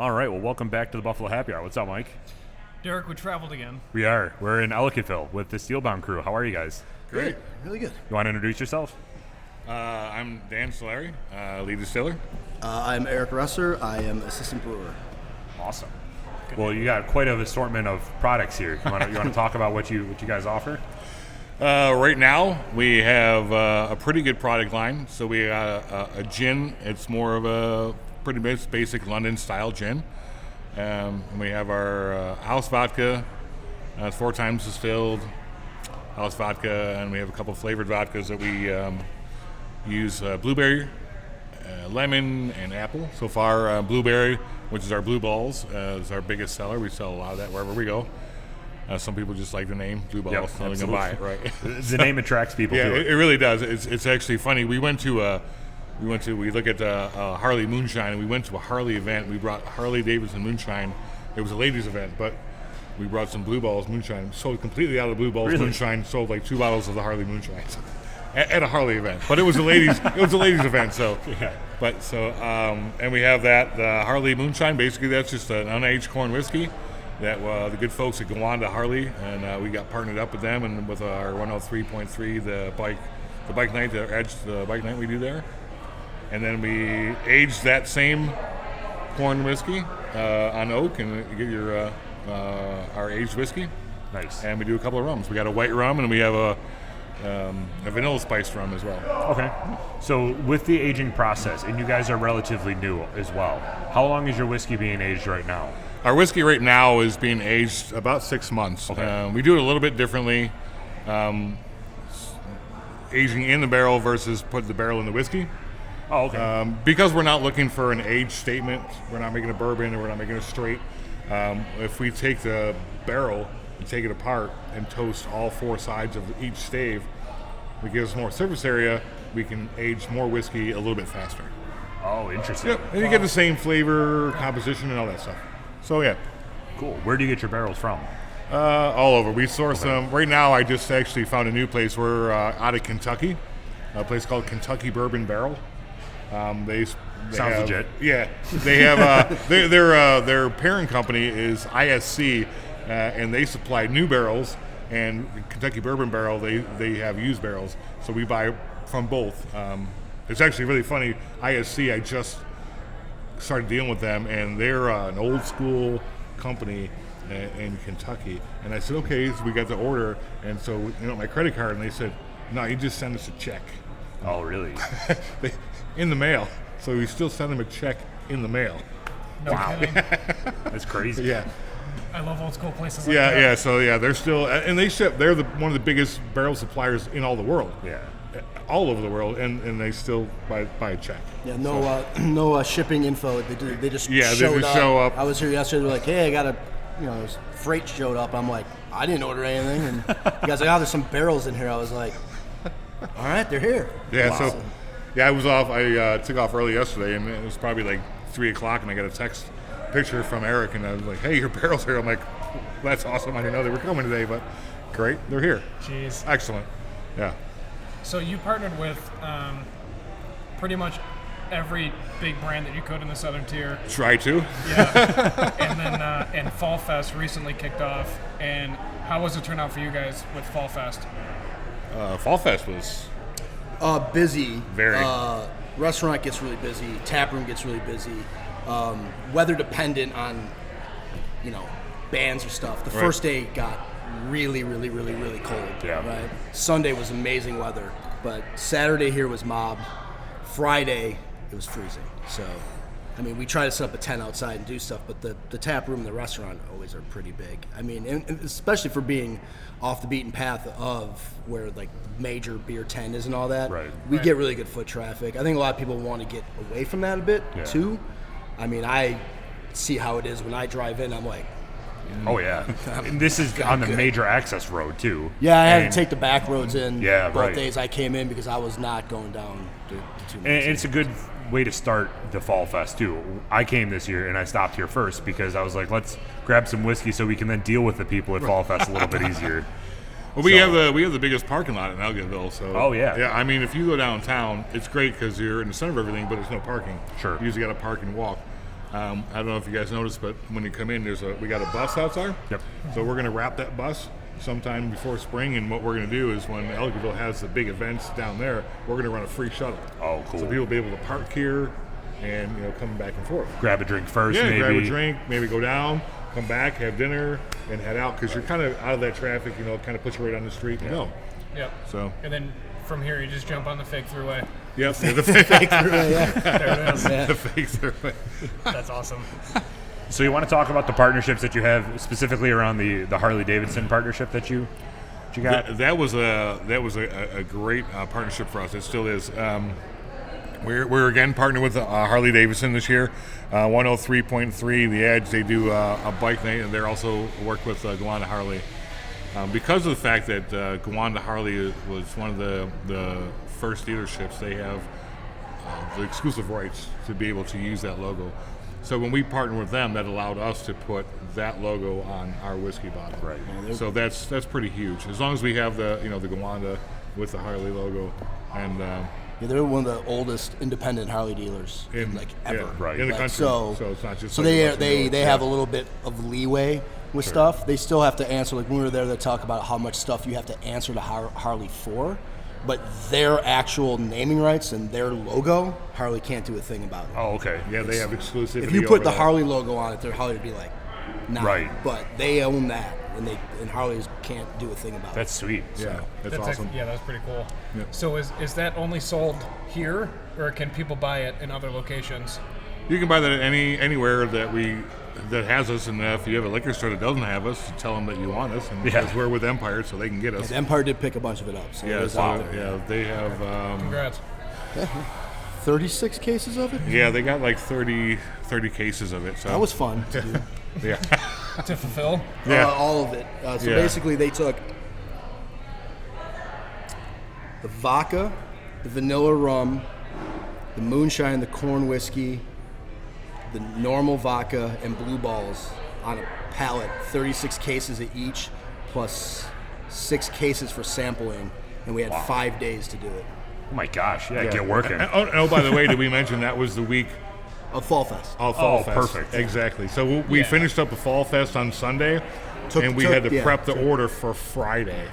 All right, well, welcome back to the Buffalo Happy Hour. What's up, Mike? Derek, we traveled again. We are. We're in Ellicottville with the Steelbound crew. How are you guys? Great. Really good. You want to introduce yourself? I'm Dan Solari, lead distiller. I'm Erik. I am assistant brewer. Awesome. Well, you got quite an assortment of products here. You want to talk about what you guys offer? Right now, we have a pretty good product line. So we got a gin. It's more of a pretty basic London-style gin. And we have our house vodka. It's 4 times distilled house vodka, and we have a couple flavored vodkas that we use blueberry, lemon, and apple. So far, blueberry, which is our blue balls, is our biggest seller. We sell a lot of that wherever we go. Some people just like the name blue balls, Yep, so they can buy it, right? The name attracts people Yeah, to it. it really does. It's actually funny. We look at Harley Moonshine, and we went to a Harley event. We brought Harley Davidson Moonshine. It was a ladies' event, but we brought some Blue Balls Moonshine. Sold completely out of Blue Balls Moonshine. Sold like 2 bottles of the Harley Moonshine at a Harley event. But it was a ladies event. So, Yeah. And we have that the Harley Moonshine. Basically, that's just an unaged corn whiskey that the good folks that go on to Harley, and we got partnered up with them and with our 103.3 the bike night, the bike night we do there. And then we age that same corn whiskey on oak, and you get your our aged whiskey. Nice. And we do a couple of rums. We got a white rum, and we have a vanilla spiced rum as well. Okay. So with the aging process, and you guys are relatively new as well, how long is your whiskey being aged right now? Our whiskey right now is being aged about 6 months. Okay. We do it a little bit differently, aging in the barrel versus put the barrel in the whiskey. Oh, okay. Because we're not looking for an age statement, we're not making a bourbon, or we're not making a straight. If we take the barrel and take it apart and toast all 4 sides of each stave, it gives us more surface area. We can age more whiskey a little bit faster. Oh, interesting. Yep, and you get the same flavor, composition, and all that stuff. So yeah, Cool. Where do you get your barrels from? all over. We source them. Right now, I just actually found a new place. We're out of Kentucky, a place called Kentucky Bourbon Barrel. They Sounds have, legit. Yeah, they have their parent company is ISC, and they supply new barrels. And Kentucky Bourbon Barrel, they have used barrels, so we buy from both. It's actually really funny. ISC, I just started dealing with them, and they're an old school company in Kentucky. And I said, okay, so we got the order, and so my credit card, and they said, no, you just send us a check. Oh, really? In the mail. So we still send them a check in the mail. No kidding. That's crazy. Yeah. I love old school places like that. Yeah. So they're still, and they ship. They're one of the biggest barrel suppliers in all the world. Yeah. All over the world, and they still buy a check. Yeah, no shipping info. They just Yeah, they showed just show up. I was here yesterday. They're like, hey, I got this freight showed up. I'm like, I didn't order anything. And you guys are like, oh, there's some barrels in here. I was like, all right, they're here. Yeah. Wow. So, yeah, I was off. I took off early yesterday, and it was probably like 3:00, and I got a text picture from Erik, and I was like, hey, your barrels here. I'm like, that's awesome. I didn't know they were coming today, but great, they're here. Jeez. Excellent. Yeah. So you partnered with pretty much every big brand that you could in the Southern Tier. Try to. Yeah. And then and Fall Fest recently kicked off. And how was it turn out for you guys with Fall Fest? Fall Fest was Busy. Very. Restaurant gets really busy. Tap room gets really busy. Weather dependent on, bands or stuff. The Right. first day got really, really, really, really cold. Yeah. Right. Sunday was amazing weather, but Saturday here was mobbed. Friday it was freezing. So, we try to set up a tent outside and do stuff, but the tap room and the restaurant always are pretty big. And especially for being off the beaten path of where like major beer tent is and all that. Right. We get really good foot traffic. I think a lot of people want to get away from that a bit too. I see how it is when I drive in. I'm like, Oh, yeah. And this is on the major access road, too. yeah, I had And- to take the back roads in. Yeah, both right. days I came in because I was not going down the 2 And minutes. it's a good way to start the Fall Fest, too. I came this year, and I stopped here first because I was like, let's grab some whiskey so we can then deal with the people at Fall Fest a little bit easier. Well, we have the biggest parking lot in Elginville. So Oh, yeah. yeah. If you go downtown, it's great because you're in the center of everything, but there's no parking. Sure. You usually got to park and walk. I don't know if you guys noticed, but when you come in, we got a bus outside. Yep. So we're going to wrap that bus sometime before spring, and what we're going to do is when Ellicottville has the big events down there, we're going to run a free shuttle. Oh, cool. So people will be able to park here and come back and forth. Grab a drink first, Yeah, maybe. grab a drink, maybe go down, come back, have dinner, and head out because you're kind of out of that traffic. Kind of puts you right on the street and go. Yep. So. And then from here, you just jump on the fake throughway. Yep. The fake There it is. The fake throughway. That's awesome. So you want to talk about the partnerships that you have specifically around the Harley Davidson partnership that you got? That was a great partnership for us. It still is. We're again partnered with Harley Davidson this year. 103.3 The Edge. They do a bike night, and they're also work with Gowanda Harley. Because of the fact that Gowanda Harley was one of the first dealerships, they have the exclusive rights to be able to use that logo. So when we partnered with them, that allowed us to put that logo on our whiskey bottle. Right. So that's pretty huge. As long as we have the the Gowanda with the Harley logo, and Yeah, they're one of the oldest independent Harley dealers in ever. yeah, Right. in the Like, country. so it's not just so like they a bunch of they roads. have a little bit of leeway with stuff. They still have to answer. Like when we were there, they talk about how much stuff you have to answer to Harley for, but their actual naming rights and their logo, Harley can't do a thing about it. Oh, okay. Yeah, they have exclusivity. If you put over the that. Harley logo on it, their Harley would be like, nah. Right. But they own that, and Harleys can't do a thing about That's sweet. Yeah, that's awesome. Actually, yeah, that's pretty cool. Yeah. So is that only sold here, or can people buy it in other locations? You can buy that at anywhere that has us, and if you have a liquor store that doesn't have us, tell them that you want us, and because we're with Empire, so they can get us. it. Empire did pick a bunch of it up. So it Yeah, was so out there. yeah, they have. Congrats. 36 cases of it. Yeah, they got like 30 cases of it. So That was fun to do. yeah, To fulfill. Yeah. All of it. So Yeah. basically, they took the vodka, the vanilla rum, the moonshine, the corn whiskey, the normal vodka, and blue balls on a pallet, 36 cases of each, plus 6 cases for sampling, and we had 5 days to do it. Oh my gosh. Yeah, Yeah. get working. And, oh, by the way, did we mention that was the week Of Fall Fest. of Fall Oh, Fest? perfect. Exactly. So we Yeah. finished up the Fall Fest on Sunday, and we had to prep the order for Friday.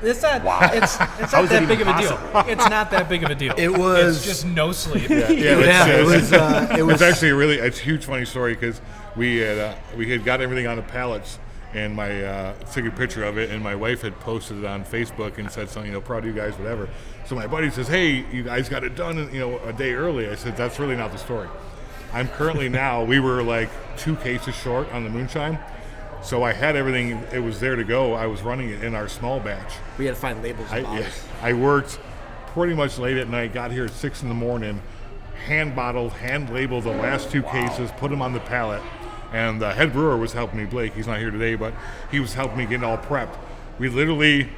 It's not. It's How not is that that big of even a deal. possible? It's not that big of a deal. It was- It's just no sleep. Yeah, it was. It's actually it's a huge funny story because we had got everything on the pallets, and my took a picture of it, and my wife had posted it on Facebook and said something, proud of you guys, whatever. So my buddy says, hey, you guys got it done, a day early. I said, that's really not the story. I'm currently we were like 2 cases short on the moonshine. So I had everything, it was there to go. I was running it in our small batch. We had to find labels and bottles. I worked pretty much late at night, got here at 6 in the morning, hand bottled, hand labeled the last 2 cases, put them on the pallet. And the head brewer was helping me, Blake. He's not here today, but he was helping me get it all prepped. We literally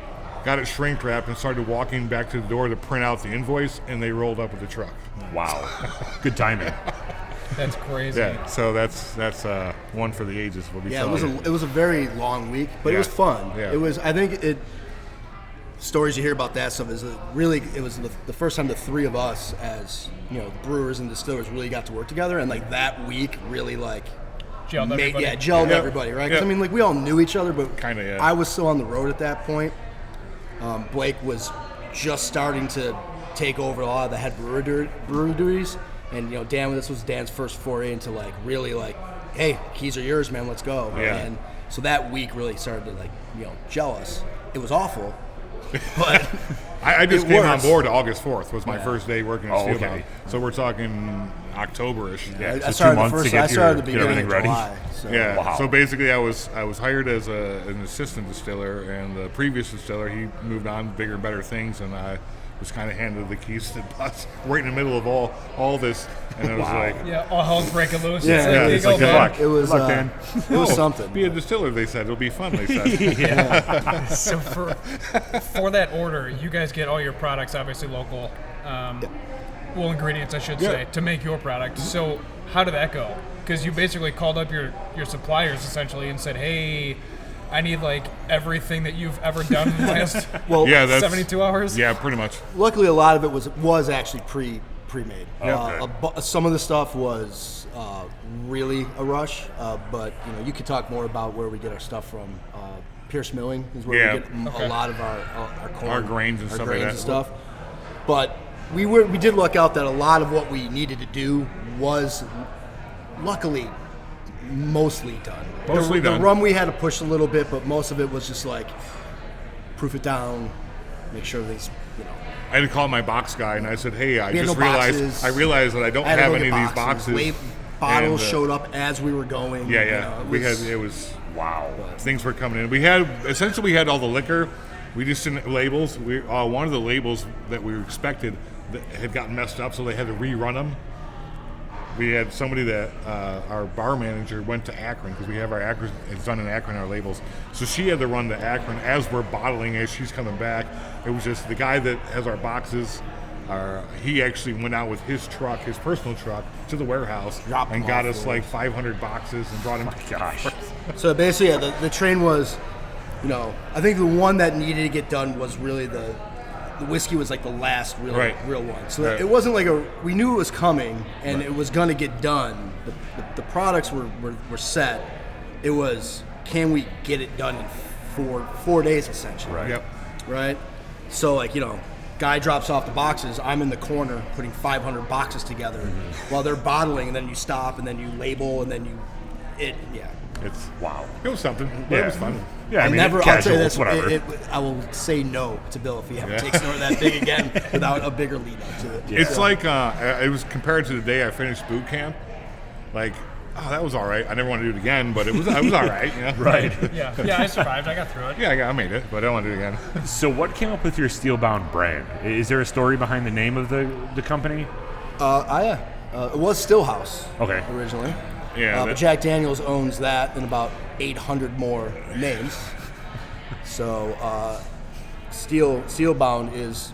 got it shrink wrapped and started walking back to the door to print out the invoice, and they rolled up with the truck. Wow. Good timing. That's crazy. Yeah, so that's one for the ages. We'll be Yeah, telling you. it was a very long week, but it Yeah. was fun. Yeah. It was. I think stories you hear about that stuff is it was the first time the 3 of us as brewers and distillers really got to work together, and like that week really Gelled everybody. gelled Yeah. everybody, right? 'Cause, Yeah. I mean, we all knew each other, but Kinda, yeah. I was still on the road at that point. Blake was just starting to take over a lot of the head brewery duties, and this was Dan's first foray into really hey, keys are yours, man, let's go. Yeah. And so that week really started to gel us. It was awful, but I just It came on works. board August 4th was my first day working at Oh, Steelbound. okay. So we're talking October-ish. Yeah. I So 2 started months to I started the get beginning everything of ready. July. So. Yeah. Wow. So basically, I was hired as an assistant distiller, and the previous distiller, he moved on to bigger and better things, and I was kind of handed the keys to the bus right in the middle of all this, and I was Wow. like, Yeah, all hell's breaking loose. Yeah, It's yeah, here you it's go, like, good man. luck. It was Good luck, Dan. it was something. be a distiller. They said it'll be fun. They said. So for that order, you guys get all your products obviously local, well, ingredients I should say, to make your product. So how did that go? Because you basically called up your suppliers essentially and said, hey, I need everything that you've ever done in the last Well, Yeah, that's 72 hours. Yeah, pretty much. luckily a lot of it was actually pre-made. Okay. Some of the stuff was really a rush, but you could talk more about where we get our stuff from. Pierce Milling is where we get a lot of our corn, our grains and stuff like that. Stuff. But we did luck out that a lot of what we needed to do was luckily mostly done. The rum we had to push a little bit, but most of it was just like proof it down, make sure these, I had to call my box guy and I said, "Hey, I realized that I don't have any of these boxes." Bottles showed up as we were going. It was wow. Things were coming in. We had all the liquor. We just didn't labels. One of the labels that we expected that had gotten messed up, so they had to rerun them. We had somebody that our bar manager went to Akron because we have our Akron. It's done in Akron, our labels. So she had to run to Akron as we're bottling as she's coming back. It was just the guy that has our boxes. He actually went out with his truck, his personal truck, to the warehouse and got us like 500 boxes and brought them. Gosh. So basically, the train was, I think the one that needed to get done was really the whiskey was like the last real one. So it wasn't like we knew it was coming and it was going to get done. The products were set. It was, can we get it done in 4 days essentially? Right. Yep. Right. So guy drops off the boxes. I'm in the corner putting 500 boxes together while they're bottling, and then you stop, and then you label, and then It's wow. It was something. Yeah. It was fun. Yeah, I mean, I'll casual, tell you this, whatever. I will say no to Bill if he ever takes another that big again without a bigger lead up to it. Yeah. It's like it was compared to the day I finished boot camp. Like, that was all right. I never want to do it again, but it was all right. Right. Yeah, I survived. I got through it. Yeah, I made it, but I don't want to do it again. So what came up with your Steelbound brand? Is there a story behind the name of the company? It was Stillhouse originally. Yeah. But Jack Daniels owns that and about 800 more names. So Steelbound is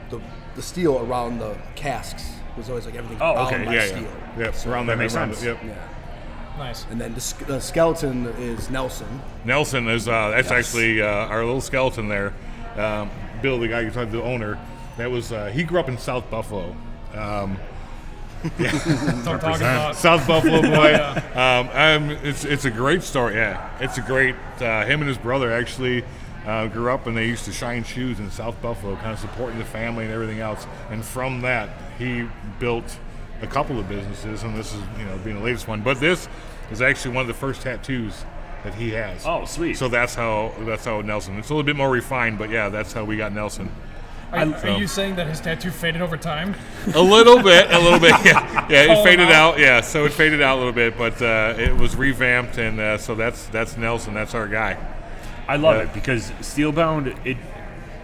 the steel around the casks was always like everything bound by steel. Yeah. So around that makes sense. Yep. Yeah. Nice. And then the skeleton is Nelson. Nelson is that's actually our little skeleton there. Bill, the guy you talked to, the owner, that was he grew up in South Buffalo. Don't talk about South Buffalo boy. Yeah. It's a great story. Yeah, it's a great. Him and his brother actually grew up and they used to shine shoes in South Buffalo, kind of supporting the family and everything else. And from that, he built a couple of businesses, and this is being the latest one. But this is actually one of the first tattoos that he has. Oh, sweet. So that's how Nelson. It's a little bit more refined, but yeah, that's how we got Nelson. Are you saying that his tattoo faded over time? A little bit. Yeah, it faded out. Yeah, so it faded out a little bit, but it was revamped, and so that's Nelson. That's our guy. I love it because Steelbound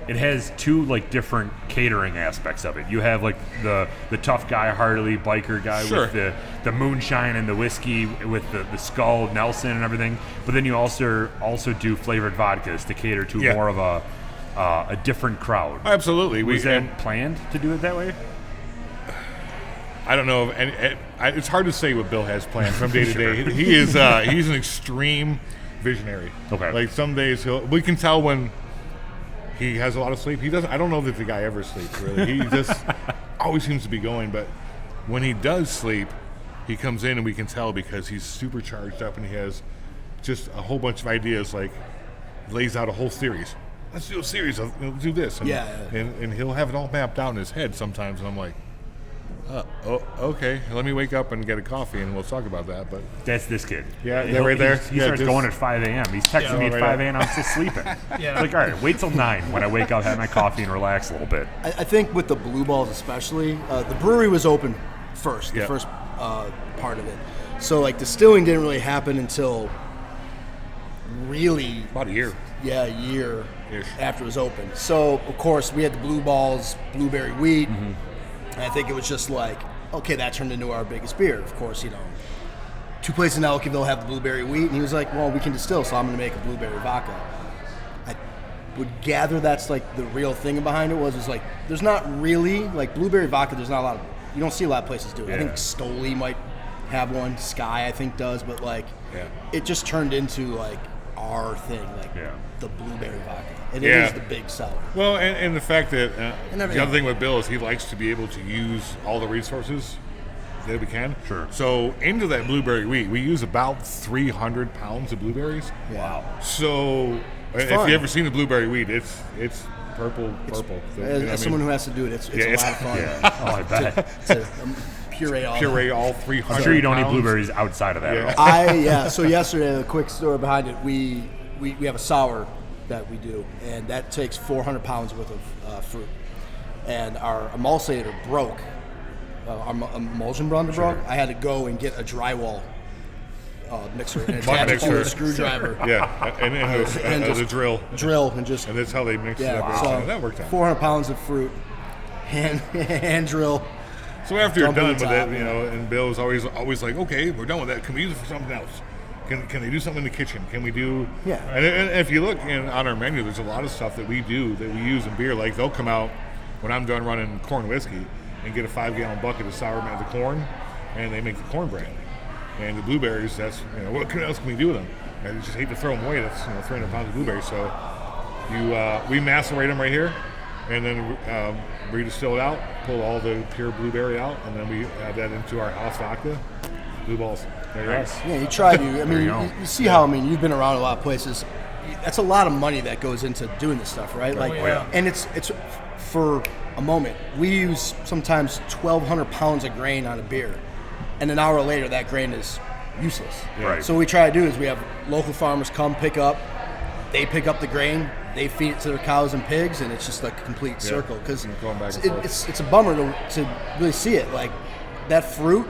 it has two different catering aspects of it. You have the tough guy Harley biker guy with the moonshine and the whiskey with the skull Nelson and everything, but then you also do flavored vodkas to cater to more of a different crowd. Absolutely. Was that planned to do it that way? I don't know, and it's hard to say what Bill has planned from day to day. He is he's an extreme visionary. Okay. Like some days we can tell when he has a lot of sleep. He doesn't. I don't know that the guy ever sleeps really. He just always seems to be going. But when he does sleep, he comes in and we can tell because he's super charged up and he has just a whole bunch of ideas. Like lays out a whole series. Let's do a series of do this. And, and he'll have it all mapped out in his head sometimes. And I'm like, okay. Let me wake up and get a coffee and we'll talk about that. But that's this kid. Yeah, right there. He starts going at 5 a.m. He's texting me at 5 a.m. I'm still sleeping. Yeah. Like, all right, wait till 9 when I wake up, have my coffee, and relax a little bit. I think with the Blue Balls especially, the brewery was open first, the first part of it. So distilling didn't really happen until really about a year. Yeah, a year after it was open. So of course we had the Blue Balls, blueberry wheat. Mm-hmm. And I think it was just okay, that turned into our biggest beer. Of course, 2 places in Elkville have the blueberry wheat, and he was like, well, we can distill, so I'm going to make a blueberry vodka. I would gather that's the real thing behind it was there's not really, blueberry vodka, there's not a lot of, you don't see a lot of places do it. Yeah. I think Stoli might have one, Sky I think does, but it just turned into our thing, like the blueberry vodka. And it is the big seller. Well, and the fact that the other thing with Bill is he likes to be able to use all the resources that we can. Sure. So into that blueberry wheat, we use about 300 pounds of blueberries. Wow. So if you ever seen the blueberry wheat, it's purple. So, as someone who has to do it, it's a lot of fun. Yeah. Oh, I bet. to puree all 300. I'm sure you don't pounds. eat blueberries outside of that. Yeah. So yesterday, a quick story behind it. We have a sour that we do, and that takes 400 pounds worth of fruit. And our emulsifier broke. Our emulsion blender broke. I had to go and get a drywall mixer and attach it to a screwdriver. Yeah, and a drill. And just. And that's how they mix it up. So that worked out. 400 pounds of fruit, hand drill. So after you're done with it, and Bill was always like, okay, we're done with that. Can we use it for something else? Can they do something in the kitchen? Can we do? Yeah. And if you look on our menu, there's a lot of stuff that we do that we use in beer. Like they'll come out when I'm done running corn whiskey and get a 5-gallon bucket of sour the corn, and they make the corn brand. And the blueberries, that's what else can we do with them? I just hate to throw them away. That's 300 pounds of blueberries. So we macerate them right here, and then redistill it out, pull all the pure blueberry out, and then we add that into our house vodka. Blue balls. Nice. Yeah, you try to. I mean, you see how you've been around a lot of places. That's a lot of money that goes into doing this stuff, right? And it's for a moment. We use sometimes 1,200 pounds of grain on a beer, and an hour later that grain is useless. Right. So what we try to do is we have local farmers come pick up. They pick up the grain. They feed it to their cows and pigs, and it's just like a complete circle. Because it's a bummer to really see it. Like that fruit,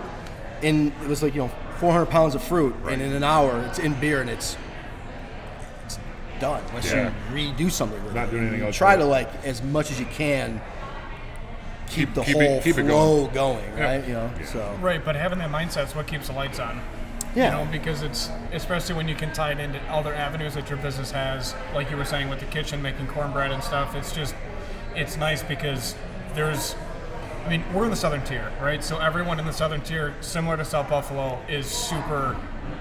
it was like 400 pounds of fruit, and in an hour it's in beer and it's done. Unless you redo something with it. Not doing anything else. Try to as much as you can keep the whole flow going, right? So right, but having that mindset is what keeps the lights on. Yeah. Because it's, especially when you can tie it into other avenues that your business has, like you were saying with the kitchen, making cornbread and stuff. It's nice because we're in the southern tier, right? So everyone in the southern tier, similar to South Buffalo, is super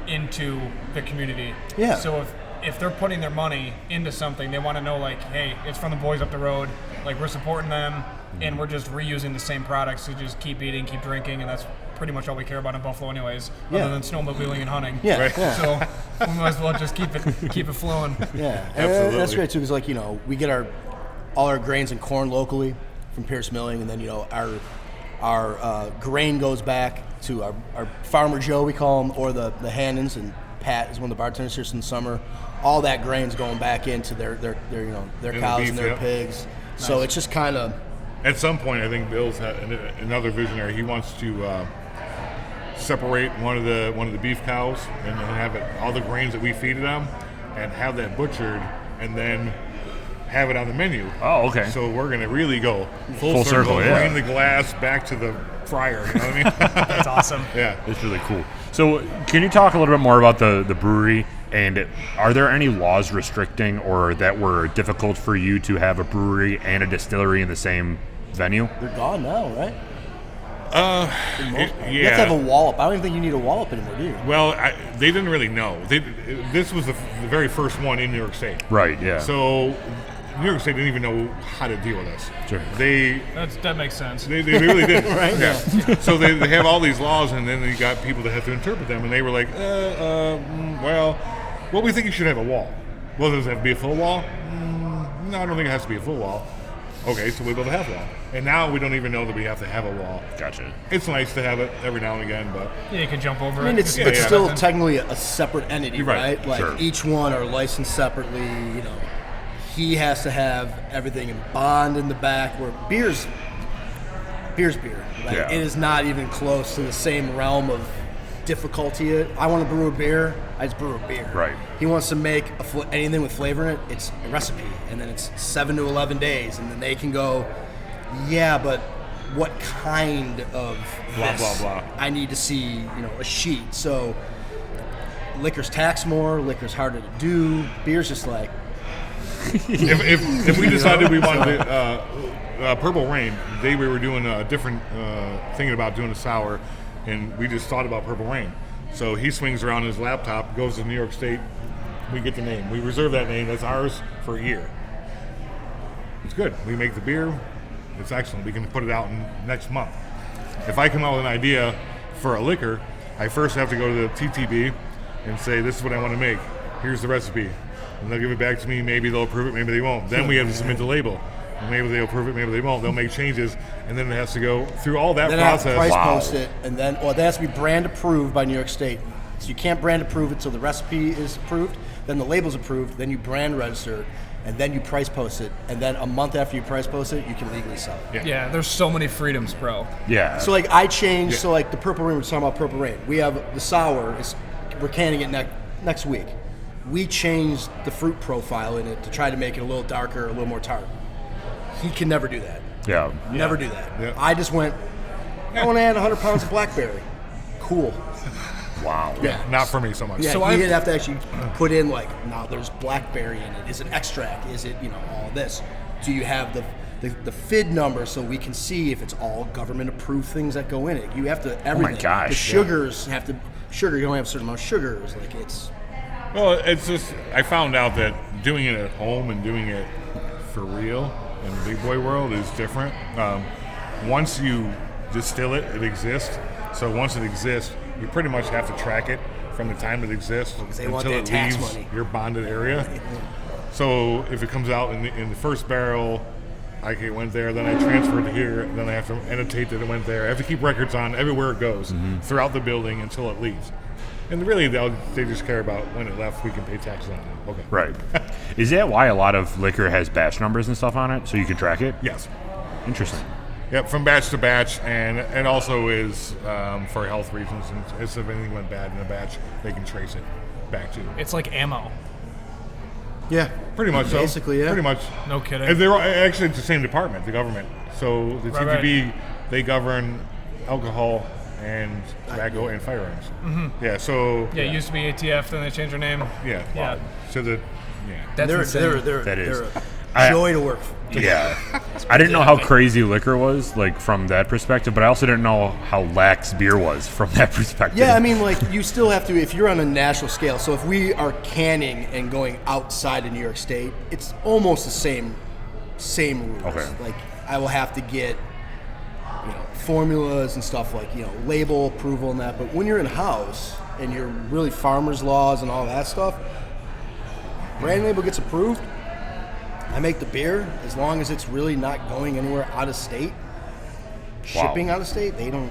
into the community. Yeah. So if they're putting their money into something, they want to know, hey, it's from the boys up the road. We're supporting them, and we're just reusing the same products to just keep eating, keep drinking, and that's pretty much all we care about in Buffalo anyways, other than snowmobiling and hunting. Yeah. Right? So we might as well just keep it flowing. Yeah. Absolutely. That's great, too, because, we get all our grains and corn locally from Pierce Milling, and then, our grain goes back to our Farmer Joe, we call him, or the Hannons, and Pat is one of the bartenders here since summer. All that grain's going back into their cows and their pigs. Nice. So it's just kind of... At some point, I think Bill's had another visionary. He wants to separate one of the beef cows and have all the grains that we feed them, and have that butchered, and then have it on the menu. Oh, okay. So we're gonna really go full circle. Bring the glass back to the fryer. You know what I mean? That's awesome. Yeah, it's really cool. So, can you talk a little bit more about the brewery? And are there any laws restricting or that were difficult for you to have a brewery and a distillery in the same venue? They're gone now, right? Yeah. You have to have a wallop. I don't even think you need a wallop anymore, do you? Well, they didn't really know. This was the very first one in New York State. Right, yeah. So New York State didn't even know how to deal with us. Sure. That makes sense. They really didn't. Right? Yeah. So they have all these laws, and then you got people that have to interpret them, and they were like, well, we think you should have a wall. Well, does it have to be a full wall? No, I don't think it has to be a full wall. Okay, so we build a half wall. And now we don't even know that we have to have a wall. Gotcha. It's nice to have it every now and again, but... Yeah, you can jump over it. I mean, it's still technically a separate entity, right? Sure. Each one are licensed separately, He has to have everything in bond in the back, where beer's beer. It is not even close to the same realm of difficulty. I want to brew a beer, I just brew a beer. Right. He wants to make anything with flavor in it, it's a recipe, and then it's 7 to 11 days, and then they can go, but what kind of blah, this? blah, blah. I need to see, a sheet. So liquor's taxed more, liquor's harder to do, beer's just like... if we decided we wanted Purple Rain, we were doing a different, thinking about doing a sour, and we just thought about Purple Rain. So he swings around his laptop, goes to New York State we get the name. We reserve that name. That's ours for a year. It's good. We make the beer. It's excellent. We can put it out next month. If I come out with an idea for a liquor, I first have to go to the TTB and say, this is what I want to make. Here's the recipe. And they'll give it back to me. Maybe they'll approve it, maybe they won't. Then we have to submit the label. And maybe they'll approve it, maybe they won't. They'll make changes, and then it has to go through all that process. Then price post it, and then it has to be brand approved by New York State. So you can't brand approve it until the recipe is approved, then the label's approved, then you brand register, and then you price post it, and then a month after you price post it, you can legally sell it. Yeah, there's so many freedoms, bro. Yeah. So like I changed, so like the Purple Rain, we're talking about Purple Rain. We have the sour, we're canning it next week. We changed the fruit profile in it to try to make it a little darker, a little more tart. He can never do that. Yeah. Never do that. Yeah. I just went, I want to add 100 pounds of blackberry. Cool. Wow. Yeah. Not for me so much. Yeah, So you I- didn't have to actually put in like, now there's blackberry in it. Is it extract? Is it, all this? Do you have the FID number so we can see if it's all government approved things that go in it? You have to, everything. gosh, The yeah. sugars have to, you don't have a certain amount of sugars. Like it's, Well, it's just, I found out that doing it at home and doing it for real in the big boy world is different. Once you distill it, it exists. So once it exists, you pretty much have to track it from the time it exists they want until that it tax leaves money. your bonded area. So if it comes out in the first barrel, it went there, then I transferred to here, then I have to annotate that it went there. I have to keep records on everywhere it goes throughout the building until it leaves. And really, they just care about when it left, we can pay taxes on it. Okay. Right. Is that why a lot of liquor has batch numbers and stuff on it, so you can track it? Yes. Interesting. Yep, from batch to batch, and also is for health reasons. And if anything went bad in a batch, they can trace it back to. It's like ammo. yeah. Pretty much so. Basically, yeah. Pretty much. No kidding. And they're actually it's the same department, the government. So the Right, TTB, they govern alcohol and tobacco and firearms. Mm-hmm. Yeah. So Yeah, it used to be ATF, then they changed their name. yeah. Yeah. So That's insane. They're That is. a joy to work for. Yeah. I didn't know how crazy liquor was, like, from that perspective, but I also didn't know how lax beer was from that perspective. Yeah, I mean, like, you still have to, if you're on a national scale, so if we are canning and going outside of New York State, it's almost the same rules. Okay. Like, I will have to get, formulas and stuff like, label approval and that, but when you're in-house and you're really farmers' laws and all that stuff, brand label gets approved, I make the beer, as long as it's really not going anywhere out of state, shipping out of state, they don't,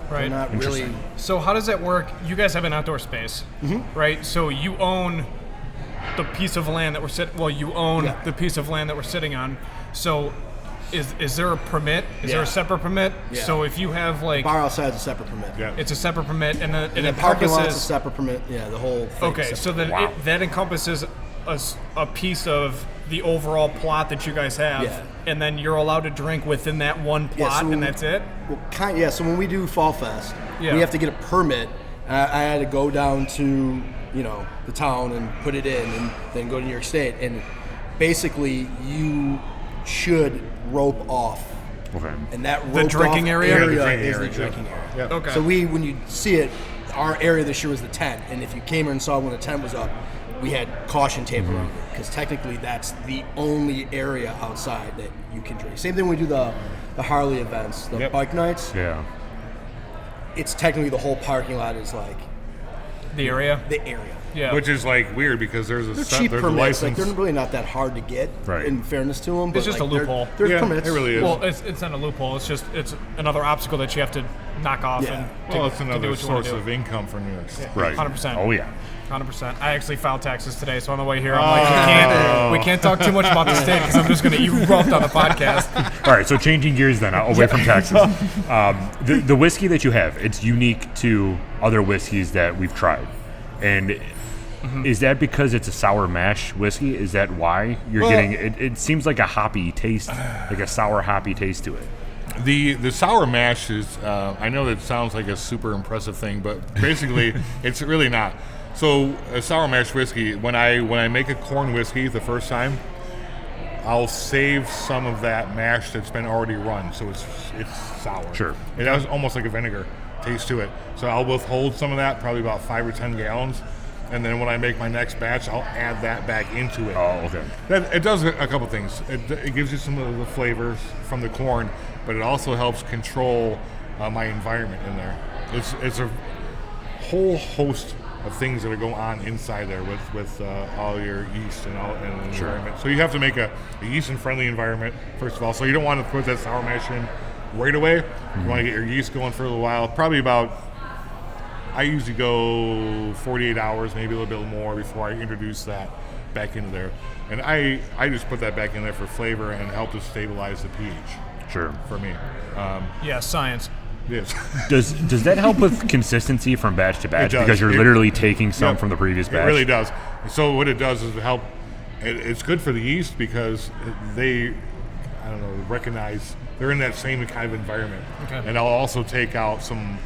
Right. they're not really... So how does that work? You guys have an outdoor space, right? So you own the piece of land that we're sitting. Well, you own Yeah. the piece of land that we're sitting on. So is there a permit? Is there Yeah. a separate permit? Yeah. So if you have like, Bar outside is a separate permit. yeah. it's a separate permit, and then it The parking lot's a encompasses. separate permit. Yeah, the whole thing. Okay, is so separate. then that encompasses a piece of the overall plot that you guys have, Yeah. and then you're allowed to drink within that one plot, so and that's it. Well, so when we do Fall Fest, Yeah. we have to get a permit. I had to go down to the town and put it in, and then go to New York State. And basically, you should rope off, Okay. and that The roped drinking off area? Yeah, the is drinking the area, drinking area. Yeah. Okay. So when you see it, our area this year was the tent, and if you came here and saw when the tent was up, we had caution tape around it, because technically that's the only area outside that you can drink. Same thing when we do the Harley events, the Yep. bike nights. Yeah. It's technically the whole parking lot is like The area. the area. Yeah. Which is like weird because there's They're cheap there's a permits. license. Like they're really not that hard to get. Right. In fairness to them, but It's just like, a loophole. There's Yeah, permits. it really is. Well, it's not a loophole. It's another obstacle that you have to knock off. Yeah. And Well, it's to do another what you wanna source do. of income for New York State. Right. 100%. Oh, yeah. 100%. I actually filed taxes today, so on the way here, I'm like, we can't talk too much about the state because I'm just going to erupt on the podcast. All right, so changing gears then, away from taxes. The whiskey that you have, it's unique to other whiskeys that we've tried. And is that because it's a sour mash whiskey? Is that why you're getting it? It seems like a hoppy taste, like a sour hoppy taste to it. The sour mash is, I know that sounds like a super impressive thing, but basically it's really not. So a sour mash whiskey, when I make a corn whiskey the first time, I'll save some of that mash that's been already run, so it's sour. Sure. It has almost like a vinegar taste to it. So I'll withhold some of that, probably about 5 or 10 gallons, and then when I make my next batch, I'll add that back into it. Oh, okay. It does a couple things. It gives you some of the flavors from the corn, but it also helps control my environment in there. It's a whole host of things that are going on inside there with all your yeast and the environment. So you have to make a yeast-friendly environment, first of all. So you don't want to put that sour mash in right away. You want to get your yeast going for a little while. Probably I usually go 48 hours, maybe a little bit more before I introduce that back into there. And I just put that back in there for flavor and help to stabilize the pH. Sure. For me. Science. Yes. Does that help with consistency from batch to batch? Because you're literally taking some from the previous batch? It really does. So what it does is help. It's good for the yeast because they, recognize they're in that same kind of environment. Okay. And I'll also take out some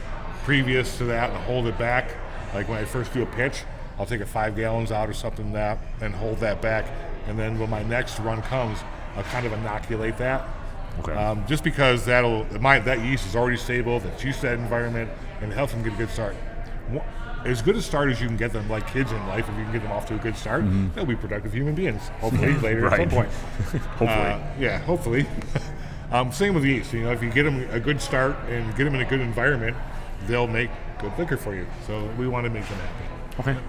previous to that and hold it back. Like when I first do a pitch, I'll take 5 gallons out or something like that and hold that back. And then when my next run comes, I'll kind of inoculate that. Okay. Just because that yeast is already stable, that's used to that environment, and it helps them get a good start. As good a start as you can get them, like kids in life, if you can get them off to a good start, they'll be productive human beings, hopefully, later at some point. Hopefully. Hopefully. Same with yeast. If you get them a good start and get them in a good environment, they'll make good liquor for you. So we want to make them happy. Okay.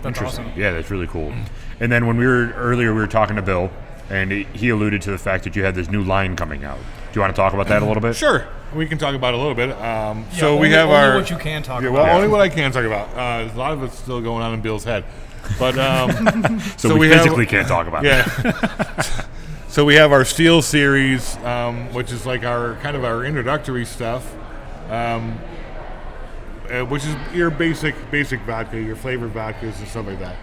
That's Interesting. awesome. Yeah, that's really cool. And then when we were talking to Bill, and he alluded to the fact that you had this new line coming out. Do you want to talk about that a little bit? Sure. We can talk about it a little bit. So we have only what you can talk about. Well, only what I can talk about. A lot of it's still going on in Bill's head. But so we physically can't talk about it. So we have our Steel series, which is like our kind of our introductory stuff, which is your basic vodka, your flavored vodkas and stuff like that.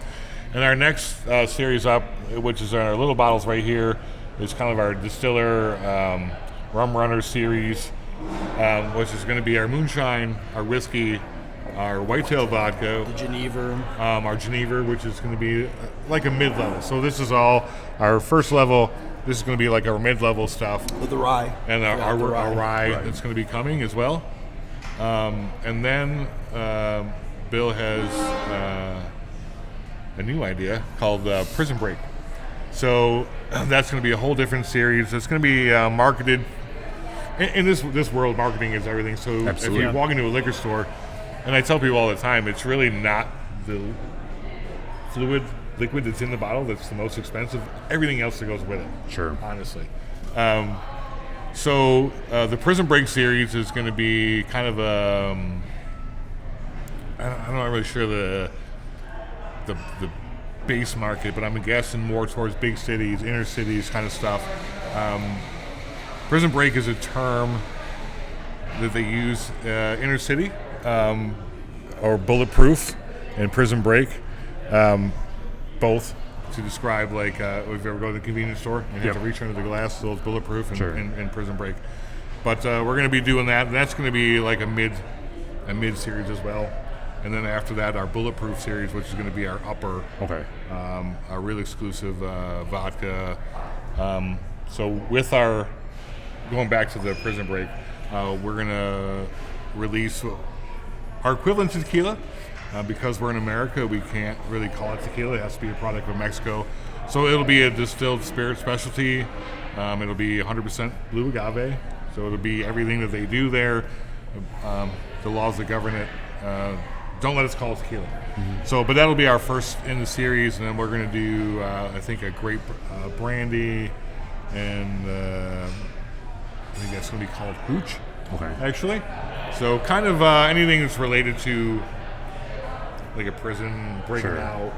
And our next series up, which is our little bottles right here, is kind of our distiller rum runner series, which is going to be our moonshine, our whiskey, our whitetail vodka, The Geneva. our Geneva, which is going to be like a mid-level. So this is all our first level. This is going to be like our mid-level stuff. With the rye. And our rye Right. that's going to be coming as well. And then Bill has a new idea called Prison Break. So that's going to be a whole different series. It's going to be marketed. In this world, marketing is everything. So Absolutely. If you walk into a liquor store, and I tell people all the time, it's really not the liquid that's in the bottle that's the most expensive. Everything else that goes with it. Sure. Honestly. So the Prison Break series is going to be kind of I'm not really sure the base market, but I'm guessing more towards big cities, inner cities kind of stuff. Prison Break is a term that they use inner city or bulletproof and Prison Break, both to describe like if you ever go to the convenience store and you have to reach under the glass, so it's bulletproof and Prison Break. But we're going to be doing that, and that's going to be like a mid series as well. And then after that, our Bulletproof series, which is going to be our upper, our real exclusive vodka. So with our, going back to the Prison Break, we're going to release our equivalent to tequila. Because we're in America, we can't really call it tequila. It has to be a product of Mexico. So it'll be a distilled spirit specialty. It'll be 100% blue agave. So it'll be everything that they do there. The laws that govern it. Don't let us call it tequila. Mm-hmm. So, but that'll be our first in the series, and then we're going to do, I think, a grape brandy, and I think that's going to be called hooch. Actually. So kind of anything that's related to like a prison breaking out.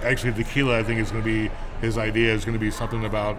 Actually, tequila, I think, is going to be his idea. Is going to be something about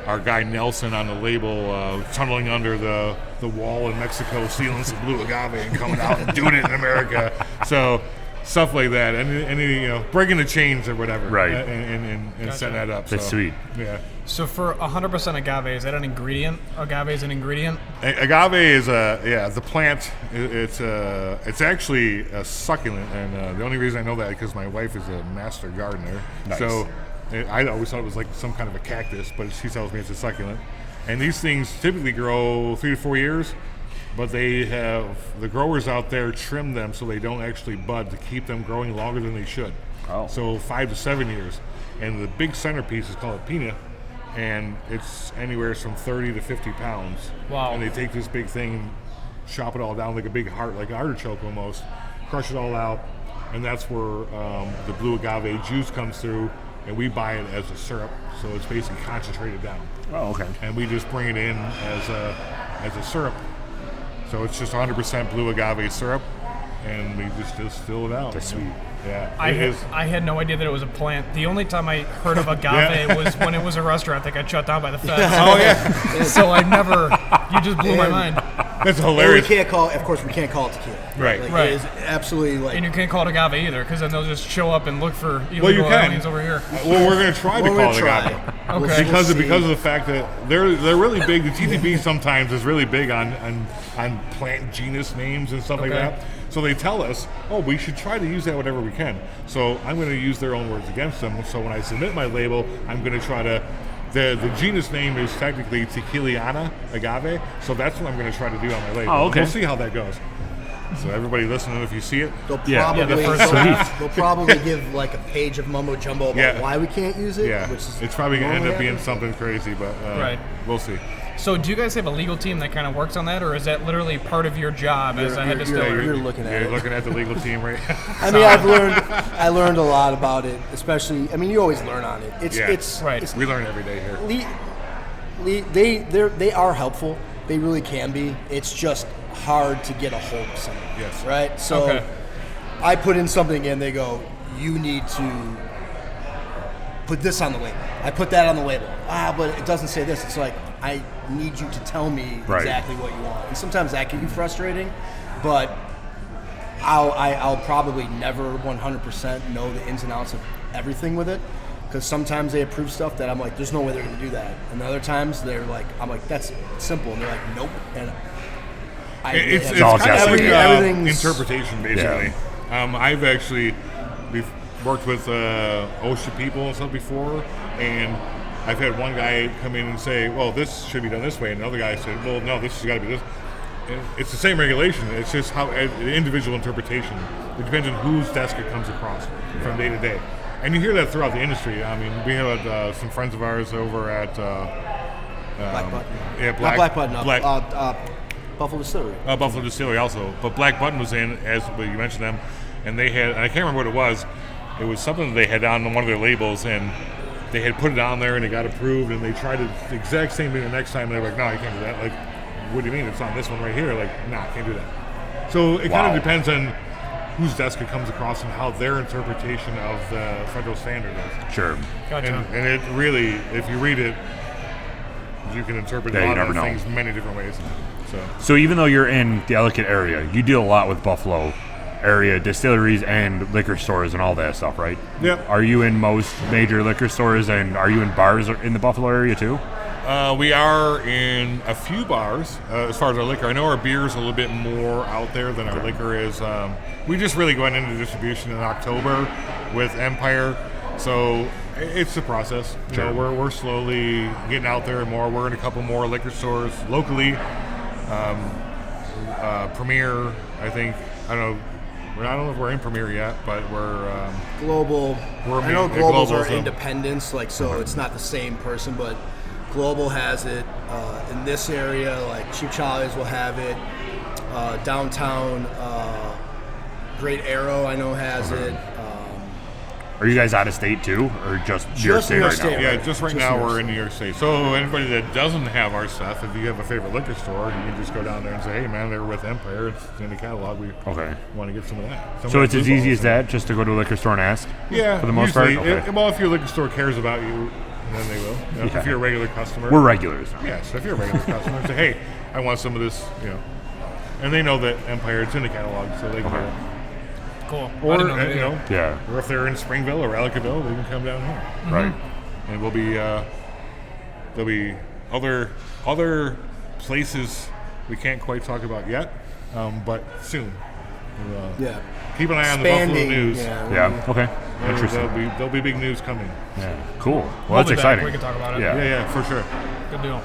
our guy Nelson on the label tunneling under the wall in Mexico, stealing some blue agave and coming out and doing it in America. So stuff like that, and breaking the chains or whatever, right? And setting that up. That's sweet. Yeah. So for 100% agave, is that an ingredient? Agave is an ingredient? Agave is the plant. It's actually a succulent, and the only reason I know that is because my wife is a master gardener. Nice. So I always thought it was like some kind of a cactus, but she tells me it's a succulent. And these things typically grow 3 to 4 years, but they have the growers out there trim them so they don't actually bud to keep them growing longer than they should. Oh. So 5 to 7 years. And the big centerpiece is called a pina, and it's anywhere from 30 to 50 pounds. Wow. And they take this big thing and chop it all down like a big heart, like an artichoke almost, crush it all out, and that's where the blue agave juice comes through, and we buy it as a syrup, so it's basically concentrated down. Oh, okay. And we just bring it in as a syrup. So it's just 100% blue agave syrup, and we just distill it out. That's sweet. Yeah, I had no idea that it was a plant. The only time I heard of agave was when it was a restaurant that got shut down by the feds. Oh yeah. So you just blew my mind. That's And we hilarious. can't call it, of course, we can't call it tequila. Right. Like, Right. It is absolutely like. And you can't call it agave either, because then they'll just show up and look for Well, you illegal can. aliens over here. Well, we're going to try to We're call gonna it try. agave. Okay. Because We'll of see. the fact that they're really big. The TTB sometimes is really big on plant genus names and stuff like Okay. that. So they tell us, oh, we should try to use that whatever we can. So I'm going to use their own words against them. So when I submit my label, I'm going to try to. The genus name is technically Tequila agave, so that's what I'm going to try to do on my label. Oh, okay. We'll see how that goes. So everybody listening, if you see it, They'll Yeah. probably, Yeah, the first they'll probably give like a page of mumbo jumbo about Yeah. why we can't use it. yeah, Which is it's probably going to end up normally being happens. something crazy, but Right. we'll see. So do you guys have a legal team that kind of works on that, or is that literally part of your job as a head distiller? You're looking at You're it. looking at the legal team, right? I mean, I learned a lot about it, especially. I mean, you always learn on it. It's Right. It's, We learn every day here. they are helpful. They really can be. It's just hard to get a hold of someone. Yes. Right. So Okay. I put in something and they go, you need to put this on the label. I put that on the label. But it doesn't say this. It's like, I need you to tell me Right. exactly what you want. And sometimes that can be frustrating, but I'll probably never 100% know the ins and outs of everything with it, because sometimes they approve stuff that I'm like, there's no way they're going to do that. And other times they're like, I'm like, that's simple. And they're like, nope. And It's all kind of guessing. like everything's- interpretation, basically. I've actually worked with OSHA people and stuff before, and I've had one guy come in and say, well, this should be done this way, and another guy said, well, no, this has got to be this. And it's the same regulation. It's just how individual interpretation. It depends on whose desk it comes across from day to day. And you hear that throughout the industry. I mean, we have some friends of ours over at Black Button. Yeah, Not Black Button. Black, Buffalo Distillery. Buffalo Distillery also, but Black Button was in, as you mentioned them, and they had, and I can't remember what it was. It was something that they had on one of their labels, and they had put it on there, and it got approved, and they tried it the exact same thing the next time, and they were like, no, you can't do that. Like, what do you mean? It's on this one right here. Like, nah, I can't do that. So it kind of depends on whose desk it comes across and how their interpretation of the federal standard is. Sure. Gotcha. And it really, if you read it, you can interpret Yeah, a you lot never of know. things many different ways. So even though you're in the Ellicott area, you deal a lot with Buffalo area distilleries and liquor stores and all that stuff, right? Yep. Are you in most major liquor stores, and are you in bars in the Buffalo area too? We are in a few bars as far as our liquor. I know our beer is a little bit more out there than our liquor is. We just really went into distribution in October with Empire, so it's a process. You know, we're slowly getting out there more. We're in a couple more liquor stores locally. Premier, I think. I don't know if we're in Premier yet, but we're Global. We're I know yeah, Globals Global, are so- independents, like, so it's not the same person, but Global has it in this area. Like Cheap Charlie's will have it. Downtown, Great Arrow, I know has it. Are you guys out of state too, or just New York Just State New York right State. now? Yeah, just right Just now New York we're in New York State. So anybody that doesn't have our stuff, if you have a favorite liquor store, you can just go down there and say, hey man, they're with Empire. It's in the catalog. We Okay. want to get some of that. Some So of it's that as Blue easy Balls. as that, just to go to a liquor store and ask? Yeah, For the most part? usually. Okay. Well, if your liquor store cares about you, then they will. You know, Yeah. If you're a regular customer. We're regulars now. Yeah, so if you're a regular customer, say, hey, I want some of this, you know. And they know that Empire, it's in the catalog, so they can get it. Cool. I Or, didn't know that you either. know, Yeah. or if they're in Springville or Ellicottville, they can come down here. Right. And we'll be there'll be other places we can't quite talk about yet, but soon. We'll, Yeah. keep an eye on the Buffalo Expanding, news. Yeah. Okay. Interesting. There'll be big news coming. Yeah. Cool. Well, We'll that's be back. exciting. We can talk about it. Yeah. Yeah, for sure. Good deal.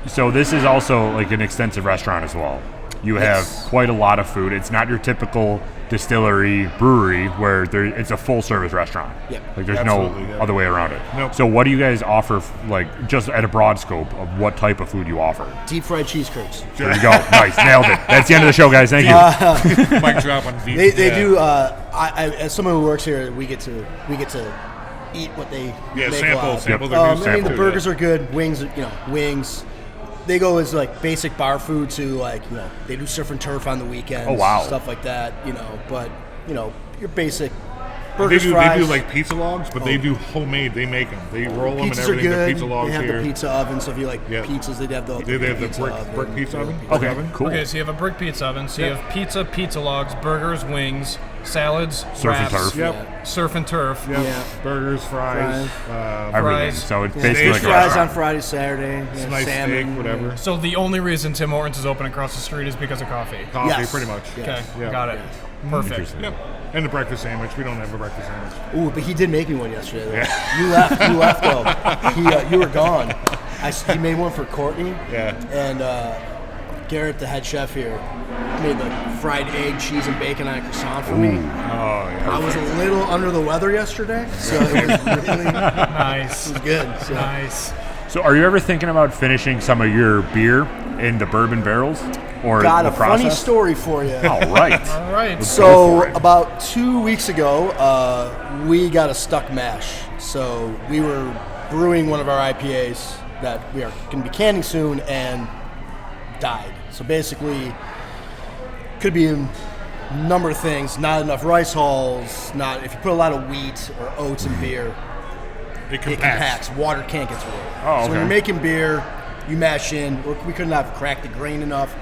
So this is also like an extensive restaurant as well. You have quite a lot of food. It's not your typical distillery brewery where it's a full service restaurant. Yep. Like there's Absolutely, no other way around it. Nope. So what do you guys offer, like just at a broad scope of what type of food you offer? Deep fried cheese curds. There you go. Nice. Nailed it. That's the end of the show, guys. Thank you. Mic drop on deep. They do. I as someone who works here, we get to eat what they make samples. live. Samples are good. I mean, the burgers are good. Wings, wings. They go as like basic bar food to like they do surf and turf on the weekends. Oh, wow. Stuff like that. But your basic They burgers, do fries. like pizza logs, but they do homemade. They make them. They roll them and Pizzas are everything. The good. pizza logs they have here. the pizza oven, so if you like Yep. pizzas, they'd have the They have the pizza brick pizza oven. Okay, Oven. cool. Okay, so you have a brick pizza oven. So you have pizza logs, burgers, wings, salads, Surf and wraps, turf. Yep. surf and turf. Yep. Yeah. Burgers, fries. Everything. Fries. So it's Yeah, basically fish like a fries on restaurant. Friday, Saturday. Sliced salmon, steak, whatever. So the only reason Tim Hortons is open across the street is because of coffee. Coffee, Yes. pretty much. Yeah. Okay, Yeah. got it. Perfect. Interesting. Yep. And the breakfast sandwich. We don't have a breakfast sandwich. Ooh, but he did make me one yesterday. Though. You left though. You were gone. He made one for Courtney. Yeah. And Garrett, the head chef here, made the fried egg, cheese, and bacon on a croissant for me. Oh, yeah. I was a little under the weather yesterday, so it was really Nice. good. So. Nice. So are you ever thinking about finishing some of your beer in the bourbon barrels or Got the a funny process? story for you. All right. All right. Go So for it. about 2 weeks ago, we got a stuck mash. So we were brewing one of our IPAs that we are going to be canning soon and died. So basically, could be a number of things. Not enough rice hulls. Not if you put a lot of wheat or oats in beer, It it compacts. compacts. Water can't get through it. Oh, So when okay. you're making beer, you mash in. Or we couldn't have cracked the grain enough.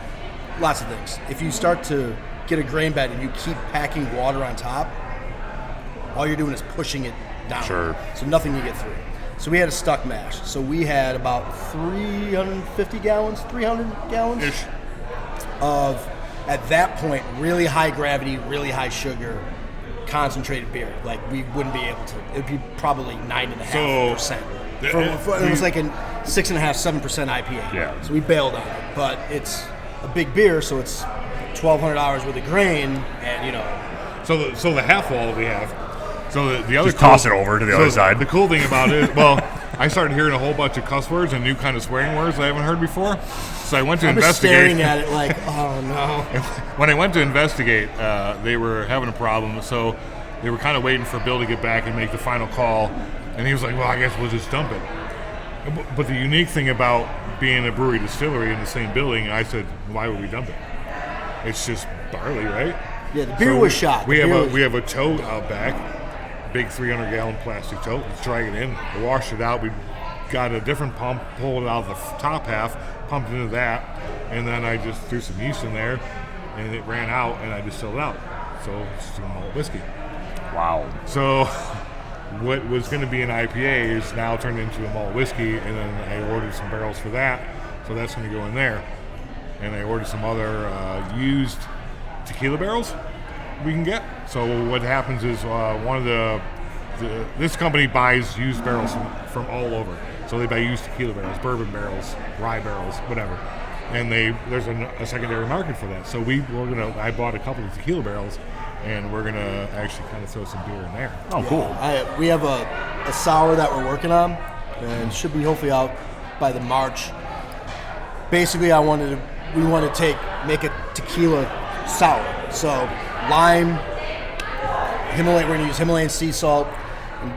Lots of things. If you start to get a grain bed and you keep packing water on top, all you're doing is pushing it down. Sure. So nothing you get through. So we had a stuck mash. So we had about 350 gallons, 300 gallons Ish. of, at that point, really high gravity, really high sugar, concentrated beer. Like we wouldn't be able to. It'd be probably 9.5%. So, It was like a 6.5%, 7% IPA. Yeah. So we bailed on it, but it's a big beer, so it's $1,200 worth of grain, and So the half wall that we have. So the other Just toss it over to the other side. The cool thing about it, well, I started hearing a whole bunch of cuss words and new kind of swearing words I haven't heard before. So I went to I was investigate. staring at it like, oh no. When I went to investigate, they were having a problem, so they were kind of waiting for Bill to get back and make the final call. And he was like, well, I guess we'll just dump it. But the unique thing about being a brewery distillery in the same building, I said, why would we dump it? It's just barley, right? Yeah, the beer was shot. We The beer was- we have a tote out back, big 300-gallon plastic tote. Let's drag it in. We washed it out. We got a different pump, pulled it out of the top half, pumped into that, and then I just threw some yeast in there, and it ran out, and I distilled it out. So it's a malt whiskey. Wow. So what was going to be an IPA is now turned into a malt whiskey, and then I ordered some barrels for that, so that's going to go in there. And I ordered some other used tequila barrels we can get. So what happens is one of this company buys used barrels from all over. So they buy used tequila barrels, bourbon barrels, rye barrels, whatever. And there's a secondary market for that. So I bought a couple of tequila barrels, and we're gonna actually kind of throw some beer in there. Oh, cool. We have a sour that we're working on, and should be hopefully out by the March. Basically, we want to make a tequila sour. So lime, Himalayan. We're going to use Himalayan sea salt, and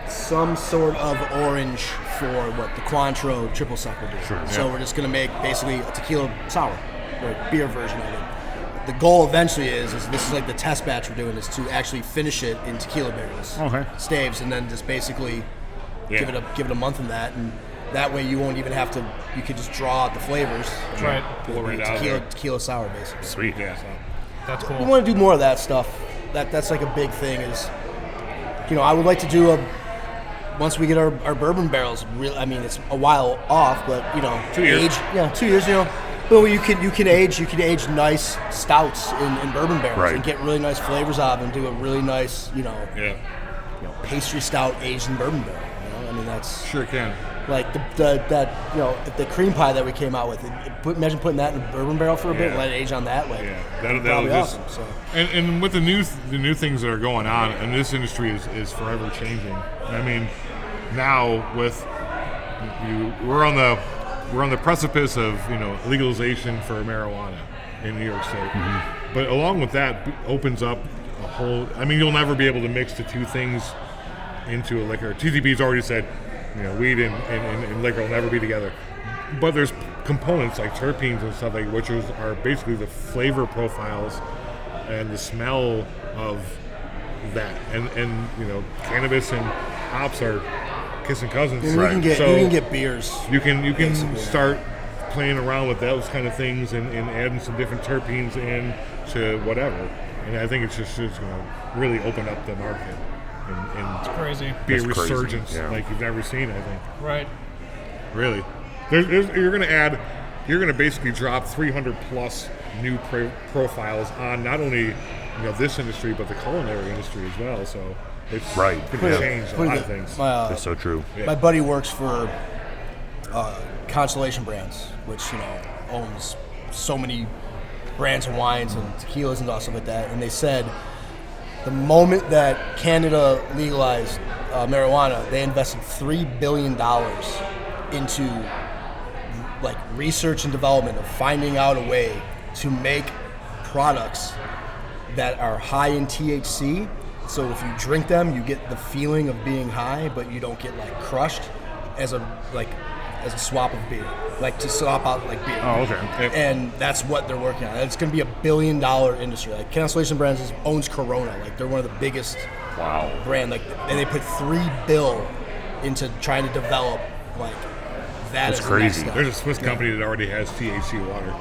some sort of orange for what the Cointreau triple sec will do. Sure, So yeah. we're just going to make basically a tequila sour, or a beer version of it. The goal eventually is this is like the test batch we're doing, is to actually finish it in tequila barrels, Okay. staves, and then just basically Yeah. give it a month in that, and that way you won't even have to. You could just draw out the flavors. Right. Pull it right out of Tequila, there. tequila sour, basically. Sweet. Yeah. That's We cool. want to do more of that stuff. That's like a big thing. Is I would like to do once we get our bourbon barrels. It's a while off, but 2 years. age. 2 years. But you can age nice stouts in bourbon barrels Right. and get really nice flavors out of them. Do a really nice Yeah. pastry stout aged in bourbon barrel. That's Sure can. Like the cream pie that we came out with. Imagine putting that in a bourbon barrel for a bit, and let it age on that way. Yeah, that'll that'll be just awesome. So. And with the new things that are going on, and this industry is forever changing. I mean, now with we're on the precipice of legalization for marijuana in New York State. But along with that opens up a whole. I mean, you'll never be able to mix the two things into a liquor. TTP's already said, weed and liquor will never be together. But there's components like terpenes and stuff like which are basically the flavor profiles and the smell of that. And cannabis and hops are kissing cousins. You can get beers. You can start playing around with those kind of things and adding some different terpenes in to whatever. And I think it's just going to really open up the market. And it's crazy. Be a resurgence like you've never seen, I think. Right. Really. You're going to basically drop 300 plus new profiles on not only this industry but the culinary industry as well. So it's going to change a lot of things. That's so true. Yeah. My buddy works for Constellation Brands, which owns so many brands and wines and tequilas and stuff like that. And they said the moment that Canada legalized marijuana, they invested $3 billion into like research and development of finding out a way to make products that are high in THC. So if you drink them, you get the feeling of being high, but you don't get like crushed as a swap of beer, like to swap out like beer. Oh, okay. And that's what they're working on. It's going to be $1 billion industry. Like Constellation Brands owns Corona. Like they're one of the biggest brand. Like, and they put $3 billion into trying to develop like that. That's crazy. There's a Swiss company that already has THC water.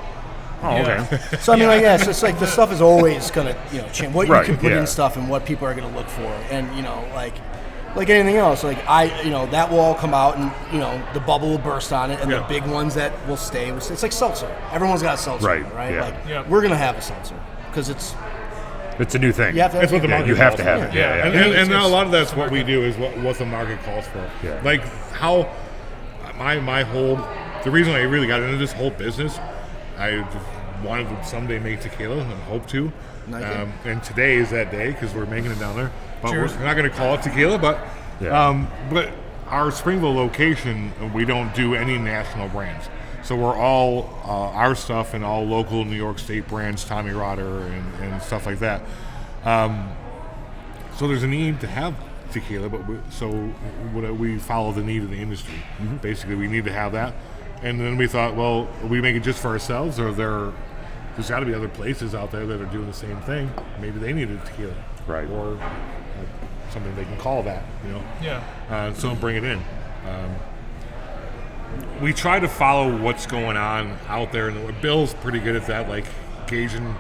Oh, okay. So I mean, so it's like the stuff is always going to change. What you can put in stuff and what people are going to look for, and like anything else, like that will all come out, and the bubble will burst on it, and the big ones that will stay. It's like seltzer. Everyone's got a seltzer, right? Yeah. Like we're gonna have a seltzer because it's a new thing. You have to have what the market you have to calls have for. it. Yeah. And a lot of that's what we do is what the market calls for. Yeah. Like how the reason I really got into this whole business, I just wanted to someday make tequila and hope to. And today is that day because we're making it down there. But we're not going to call it tequila, but our Springville location, we don't do any national brands. So we're all our stuff and all local New York State brands, Tommy Rotter and stuff like that. So there's a need to have tequila, but we follow the need of the industry. Basically, we need to have that. And then we thought, well, we make it just for ourselves, or there's got to be other places out there that are doing the same thing. Maybe they need a tequila, right? Or something they can call that, so bring it in. We try to follow what's going on out there, and Bill's pretty good at that, like gauging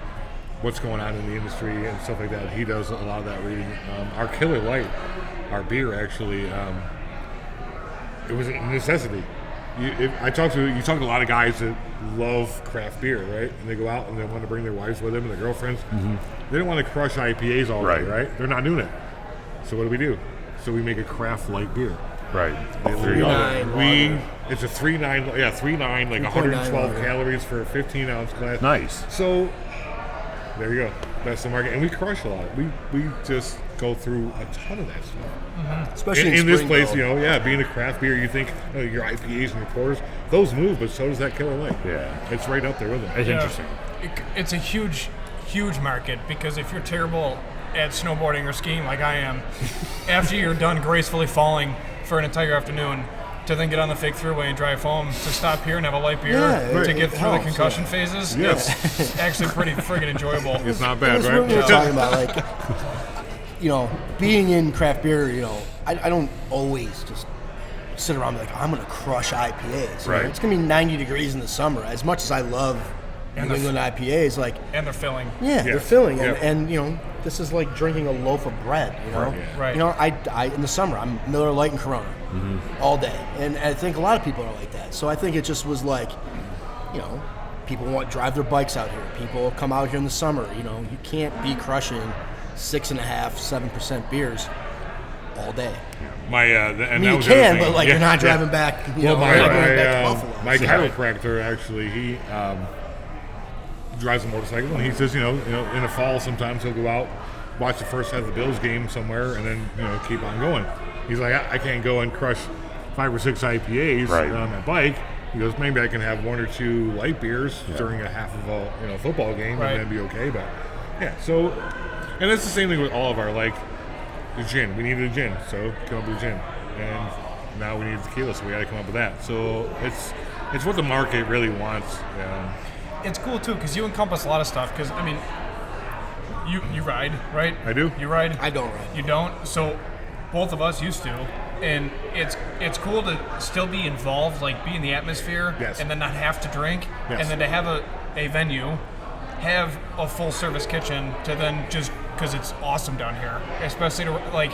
what's going on in the industry and stuff like that. He does a lot of that reading. Our Killer Light, our beer, actually, it was a necessity. You talk to a lot of guys that love craft beer, right? And they go out and they want to bring their wives with them and their girlfriends. They don't want to crush IPAs all day, right? They're not doing it. So what do? So we make a craft light beer. Right. It's a 3.9, like 112 calories for a 15-ounce glass. Nice. So there you go. That's the market, and we crush a lot. We just go through a ton of that stuff. Especially in this place, being a craft beer, you think your IPAs and your porters, those move, but so does that Killer Light. Yeah, it's right up there with it. It's interesting. It's a huge market because if you're terrible at snowboarding or skiing like I am, after you're done gracefully falling for an entire afternoon, to then get on the fake throughway and drive home, to stop here and have a light beer to get through the concussion phases, it's actually pretty friggin' enjoyable. It's not bad, right? What we were talking about, like, being in craft beer, I don't always just sit around and be like, I'm going to crush IPAs. Right. It's going to be 90 degrees in the summer. As much as I love New England IPAs, like... And they're filling. Yeah, they're filling. And this is like drinking a loaf of bread, Right. I in the summer, I'm Miller Lite and Corona all day. And I think a lot of people are like that. So I think it just was like, people want to drive their bikes out here. People come out here in the summer. You can't be crushing 6.5%, 7% beers all day. and you that was can, but like you're not driving back. Well, back to my chiropractor actually, he drives a motorcycle, and he says, you know, in the fall sometimes he'll go out, watch the first half of the Bills game somewhere, and then keep on going. He's like, I can't go and crush 5 or 6 IPAs on my bike. He goes, maybe I can have 1 or 2 light beers during a half of a football game, and that'd be okay. But yeah, so, and it's the same thing with all of our, like, the gin. We needed a gin, so come up with a gin, and now we need tequila, so we got to come up with that. So it's what the market really wants. It's cool too because you encompass a lot of stuff. Because I mean, you ride, right? I do. You ride? I don't ride. You don't? So both of us used to, and it's cool to still be involved, like be in the atmosphere, and then not have to drink, and then to have a venue, have a full service kitchen to then just because it's awesome down here, especially to like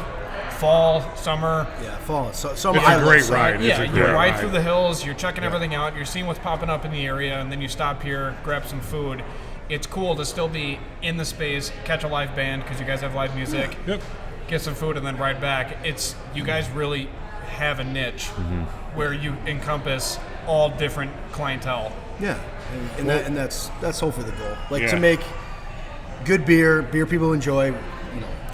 fall, summer. Yeah, fall. Summer. It's a great ride. Yeah, you ride through the hills, you're checking everything out, you're seeing what's popping up in the area, and then you stop here, grab some food. It's cool to still be in the space, catch a live band because you guys have live music, get some food, and then ride back. It's you guys really have a niche where you encompass all different clientele. Yeah, and that's hopefully the goal. Like to make good beer people enjoy.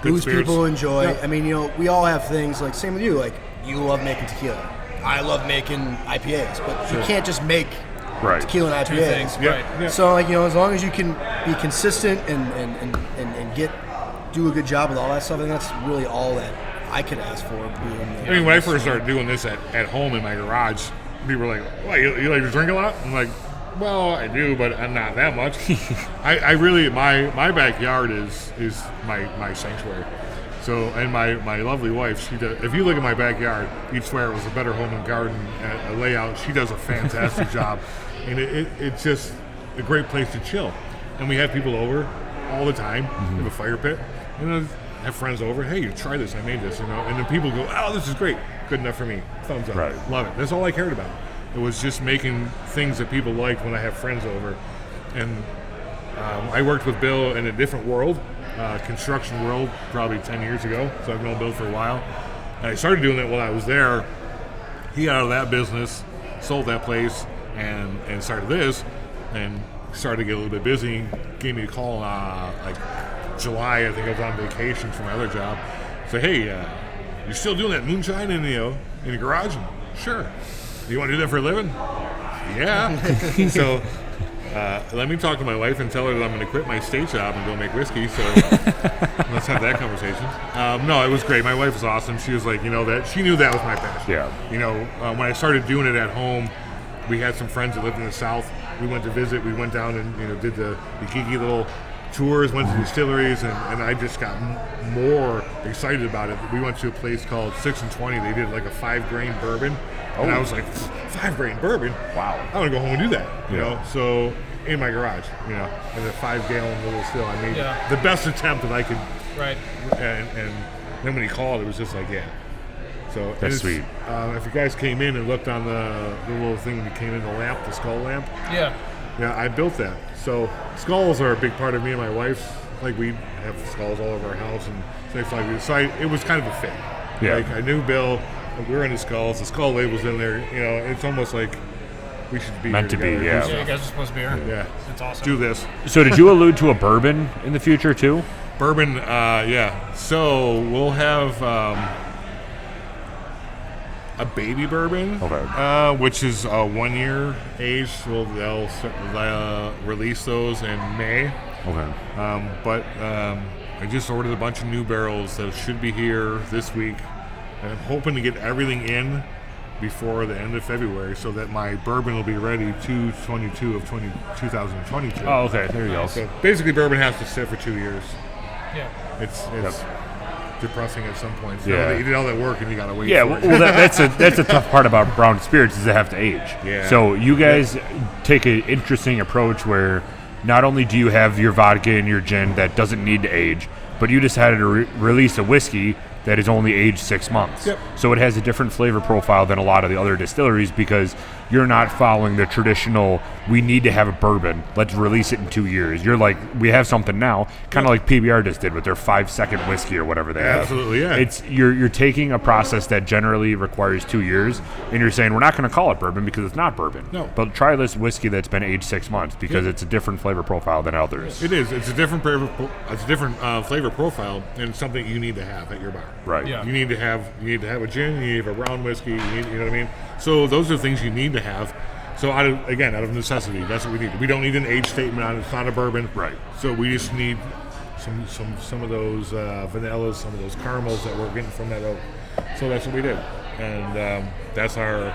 Booze people enjoy. Yeah. I mean, we all have things like same with you. Like you love making tequila. I love making IPAs, but you can't just make tequila and IPAs. Two things, right? Yeah. So like as long as you can be consistent and do a good job with all that stuff, I think that's really all that I could ask for. I mean, when I first started doing this at home in my garage, people were like, "What, you like to drink a lot?" I'm like, well, I do, but I'm not that much. I really, my backyard is my sanctuary. So, and my lovely wife, she does. If you look at my backyard, you'd swear it was a Better Home and Garden layout. She does a fantastic job, and it's just a great place to chill. And we have people over all the time. We have a fire pit, and I have friends over. Hey, you try this. I made this, and then people go, "Oh, this is great. Good enough for me. Thumbs up. Love it." That's all I cared about. It was just making things that people liked when I have friends over. And I worked with Bill in a different world, construction world, probably 10 years ago. So I've known Bill for a while. And I started doing it while I was there. He got out of that business, sold that place, and started this. And started to get a little bit busy. Gave me a call like July. I think I was on vacation from my other job. Said, hey, you're still doing that moonshine in the garage? And, sure. You want to do that for a living? Yeah. So let me talk to my wife and tell her that I'm going to quit my state job and go make whiskey. So let's have that conversation. No, it was great. My wife was awesome. She was like, that she knew that was my passion. Yeah. When I started doing it at home, we had some friends that lived in the South. We went to visit. We went down and did the Tiki little tours, went to distilleries, and I just got more excited about it. We went to a place called 6 and 20. They did like a 5-grain bourbon. And I was like, 5-grain bourbon? Wow. I want to go home and do that, you know? So in my garage, in a 5-gallon little still, I made the best attempt that I could. Right. And then when he called, it was just like, So that's sweet. If you guys came in and looked on the little thing that came in the lamp, the skull lamp. Yeah, I built that. So skulls are a big part of me and my wife's. Like we have skulls all over our house and things like that. So it was kind of a fit. Yeah. Like I knew Bill. We were into skulls. The skull label's in there. It's almost like we should be meant to be. Yeah, you guys are supposed to be here. Yeah, it's awesome. Do this. So, did you allude to a bourbon in the future too? Bourbon, yeah. So we'll have a baby bourbon, which is 1 year age. They'll release those in May. Okay. But I just ordered a bunch of new barrels that should be here this week. And I'm hoping to get everything in before the end of February so that my bourbon will be ready 2/22 of 2022. Oh, okay. There you go. So basically, bourbon has to sit for 2 years. Yeah. It's depressing at some point. So you did all that work and you got to wait. Yeah, for well, that's a tough part about brown spirits is they have to age. Yeah. So you guys take an interesting approach where not only do you have your vodka and your gin that doesn't need to age, but you decided to release a whiskey that is only aged 6 months. Yep. So it has a different flavor profile than a lot of the other distilleries because you're not following the traditional, we need to have a bourbon, let's release it in 2 years. You're like, we have something now, kind of like PBR just did with their 5-second whiskey or whatever they have. Absolutely, yeah. It's you're taking a process that generally requires 2 years, and you're saying, we're not going to call it bourbon because it's not bourbon. No. But try this whiskey that's been aged 6 months because it's a different flavor profile than others. It is. It's a different flavor. It's a different flavor profile, and it's something you need to have at your bar. Right. Yeah. You need to have a gin. You need to have a brown whiskey. You know what I mean. So those are things you need to have. So out of necessity, that's what we need. We don't need an age statement on it. It's not a bourbon. Right. So we just need some of those vanillas, some of those caramels that we're getting from that oak. So that's what we did, and that's our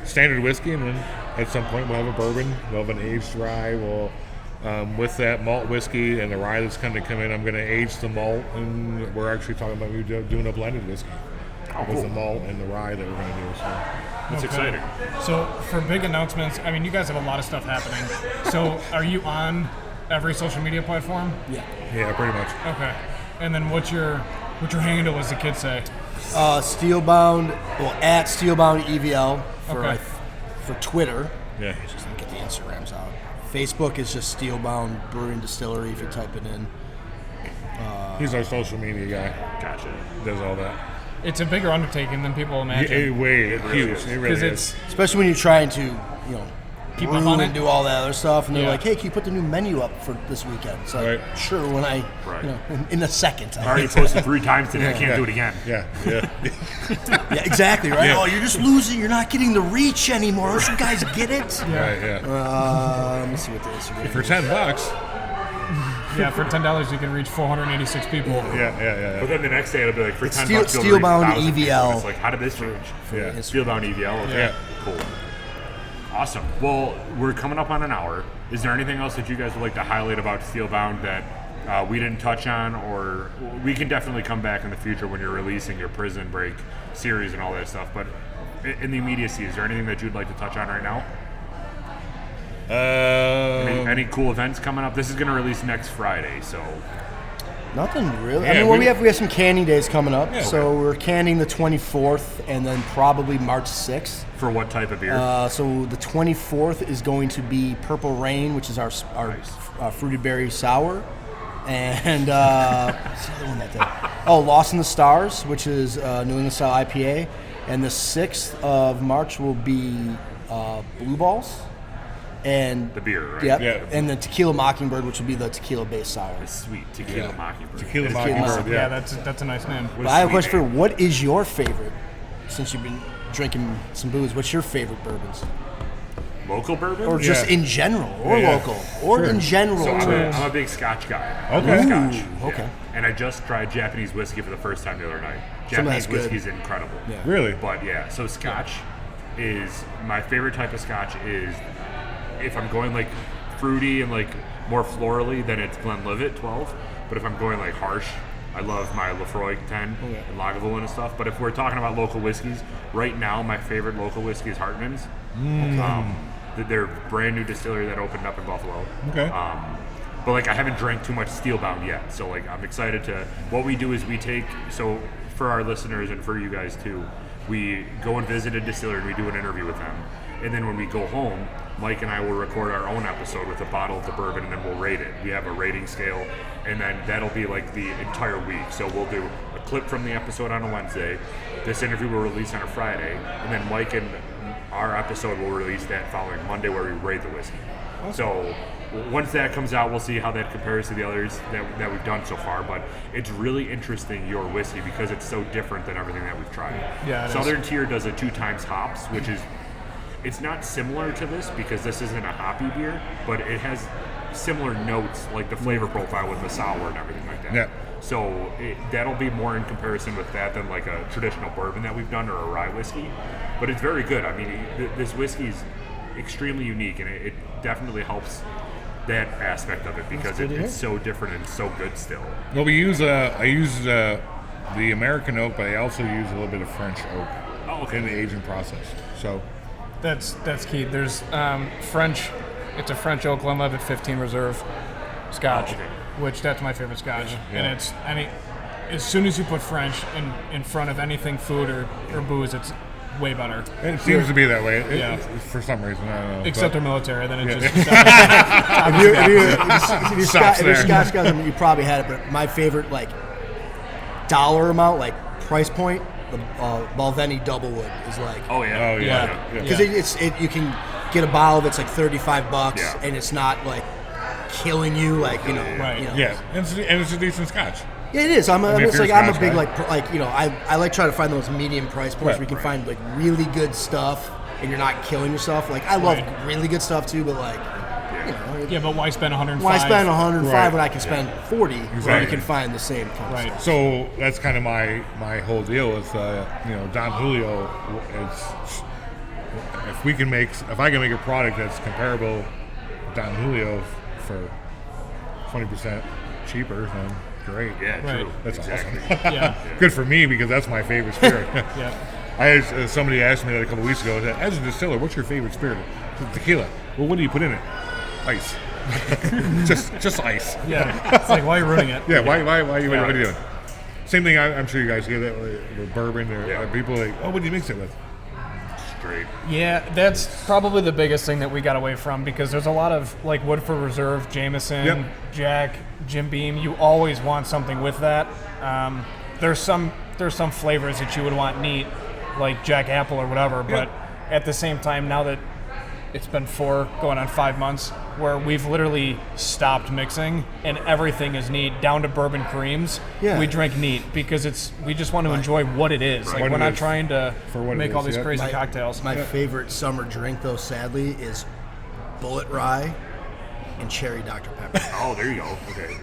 standard whiskey. And then at some point we'll have a bourbon. We'll have an aged rye. We'll with that malt whiskey and the rye that's going to come in, I'm going to age the malt, and we're actually talking about doing a blended whiskey with the malt and the rye that we're going to do. So It's exciting. So for big announcements, I mean, you guys have a lot of stuff happening. So are you on every social media platform? yeah, pretty much. Okay. And then what's your handle, as the kids say? Steelbound, at Steelbound EVL Okay. for Twitter. Yeah. Just let me get the Instagrams out. Facebook is just Steelbound Brewery and Distillery if you type it in. He's our social media guy. Gotcha. Does all that. It's a bigger undertaking than people imagine. It's huge. It really Because is. it's Especially when you're trying to, Keep brew up on and it? do all that other stuff, and they're Yeah. like, "Hey, can you put the new menu up for this weekend?" It's like, Right. sure, when I, in a second. I already posted 3 times today. I can't do it again. Yeah. Yeah, exactly, right? Yeah. Oh, you're just losing. You're not getting the reach anymore. Don't you guys get it? Right. Yeah. Let me see what the Instagram For is. $10. yeah, for $10 you can reach 486 people. Yeah. But then the next day it'll be like for It's $10 Steel- you'll reach Steelbound 1,000 people. EVL. It's like, how did this change? Yeah. Steelbound EVL. Okay. Yeah. Cool. Awesome. Well, we're coming up on an hour. Is there anything else that you guys would like to highlight about Steelbound that we didn't touch on, or we can definitely come back in the future when you're releasing your Prison Break series and all that stuff? But in the immediacy, is there anything that you'd like to touch on right now? Any cool events coming up? This is going to release next Friday, so Nothing really. Yeah, I mean, well, we- we have some canning days coming up. Yeah. So we're canning the 24th and then probably March 6th. for what type of beer? So the 24th is going to be Purple Rain, which is our fruited berry sour. And what's the other one that day? Oh, Lost in the Stars, which is New England style IPA. And the 6th of March will be Blue Balls. And the beer, right? Yep. Yeah. And the Tequila Mockingbird, which will be the tequila-based sour. Sweet Tequila Yeah. Mockingbird. Tequila It's Mockingbird. Yeah, Yeah. that's a nice name. What But I have a sweet question for you. name. What is your favorite, since you've been drinking some booze, what's your favorite bourbons? Local bourbon? Or just Yeah. in general, or Yeah. local, or Sure. in general. So too. I'm a big Scotch guy. Okay. I love Ooh, Scotch. okay. And I just tried Japanese whiskey for the first time the other night. Some of Japanese that's good. whiskey is incredible. Yeah. Really? But yeah, so Scotch is my favorite type of Scotch. Is if I'm going like fruity and like more florally, then it's Glenlivet 12. But if I'm going like harsh, I love my Lefroy 10 and Lagavulin and stuff. But if we're talking about local whiskeys, right now my favorite local whiskey is Hartman's. They're a brand new distillery that opened up in Buffalo. Okay. But like I haven't drank too much Steelbound yet, so like I'm excited to. What we do is we take, so for our listeners and for you guys too, we go and visit a distillery and we do an interview with them, and then when we go home, Mike and I will record our own episode with a bottle of the bourbon, and then we'll rate it. We have a rating scale, and then that'll be like the entire week. So we'll do a clip from the episode on a Wednesday. This interview will release on a Friday, and then Mike and our episode will release that following Monday where we rate the whiskey. So once that comes out, we'll see how that compares to the others that we've done so far. But it's really interesting, your whiskey, because it's so different than everything that we've tried. Yeah, it is. Southern Tier does a 2 times hops, which is, it's not similar to this because this isn't a hoppy beer, but it has similar notes, like the flavor profile with the sour and everything like that. Yeah. So that'll be more in comparison with that than like a traditional bourbon that we've done or a rye whiskey. But it's very good. I mean, this whiskey is extremely unique, and it definitely helps that aspect of it because it's so different and so good still. Well, I use the American oak, but I also use a little bit of French oak in the aging process. So That's key. There's French. It's a French oak Glenlivet 15 Reserve Scotch, which that's my favorite Scotch. Yeah. And as soon as you put French in front of anything food or booze, it's way better. It seems to be that way. Yeah. For some reason, I don't know. Except they're military, then it just. If you're Scotch guys, you probably had it, but my favorite like dollar amount, like price point, the Balvenie Doublewood is like. Oh yeah. Because you can get a bottle that's like $35, and it's not like killing you, like Right. Yeah, and it's a decent Scotch. Yeah, it is. I'm a big guy. I like trying to find those medium price points where you can find like really good stuff and you're not killing yourself. Like I love really good stuff too, but like but why spend 105? why spend 105 when I can spend 40 where Exactly. you can find the same kind of stuff. So that's kind of my whole deal with Don Julio. If I can make a product that's comparable to Don Julio for 20% cheaper, then great. Yeah, true. That's awesome. Yeah. Good for me because that's my favorite spirit. Yeah. Somebody asked me that a couple weeks ago. As a distiller, what's your favorite spirit? Tequila. Well, what do you put in it? Ice. just ice. Yeah. It's like, why are you ruining it? Yeah. Why? What are you doing? Same thing. I'm sure you guys hear that with bourbon. People are like, oh, what do you mix it with? Straight. Yeah, that's probably the biggest thing that we got away from because there's a lot of like Woodford Reserve, Jameson, Jack, Jim Beam. You always want something with that. There's some flavors that you would want neat, like Jack Apple or whatever. But at the same time, now that it's been 4 going on 5 months, where we've literally stopped mixing and everything is neat, down to bourbon creams. Yeah. We drink neat because we just want to enjoy what it is. Like What we're it not is. trying to For what it make all is, these crazy cocktails. My favorite summer drink, though, sadly, is Bullet Rye and Cherry Dr. Pepper. Oh, there you go. Okay.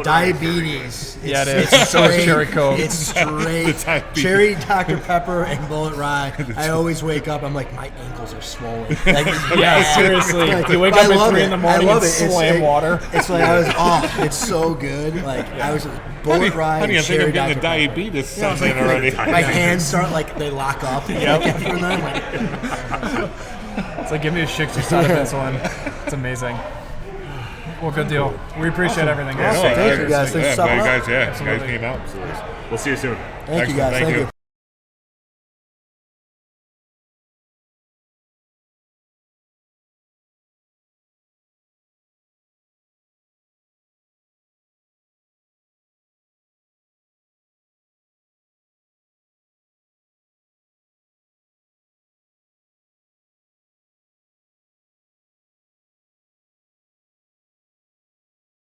Diabetes. Yeah, it is. It's So is straight, Cherry Coke. It's straight diabetes. Cherry Dr. Pepper and Bullet Rye. I always wake up, I'm like, my ankles are swollen. Like, Yeah, seriously. Like, You wake I up at love 3 it. in the I morning love and it. It's slam like- water. It's like it's so good. Like I was Bullet Rye Honey, I and think Cherry I'm getting Dr. a Pepper. diabetes Yeah, I was something like, already. my hands start like they lock up. Yep. Like, after that, like, It's like, give me a 60 shot of insulin. It's amazing. Well, good deal. We appreciate everything, guys. Awesome. Thank you, guys. Thanks for stopping you up. guys, you guys came out. We'll see you soon. Thank you guys. Thank you.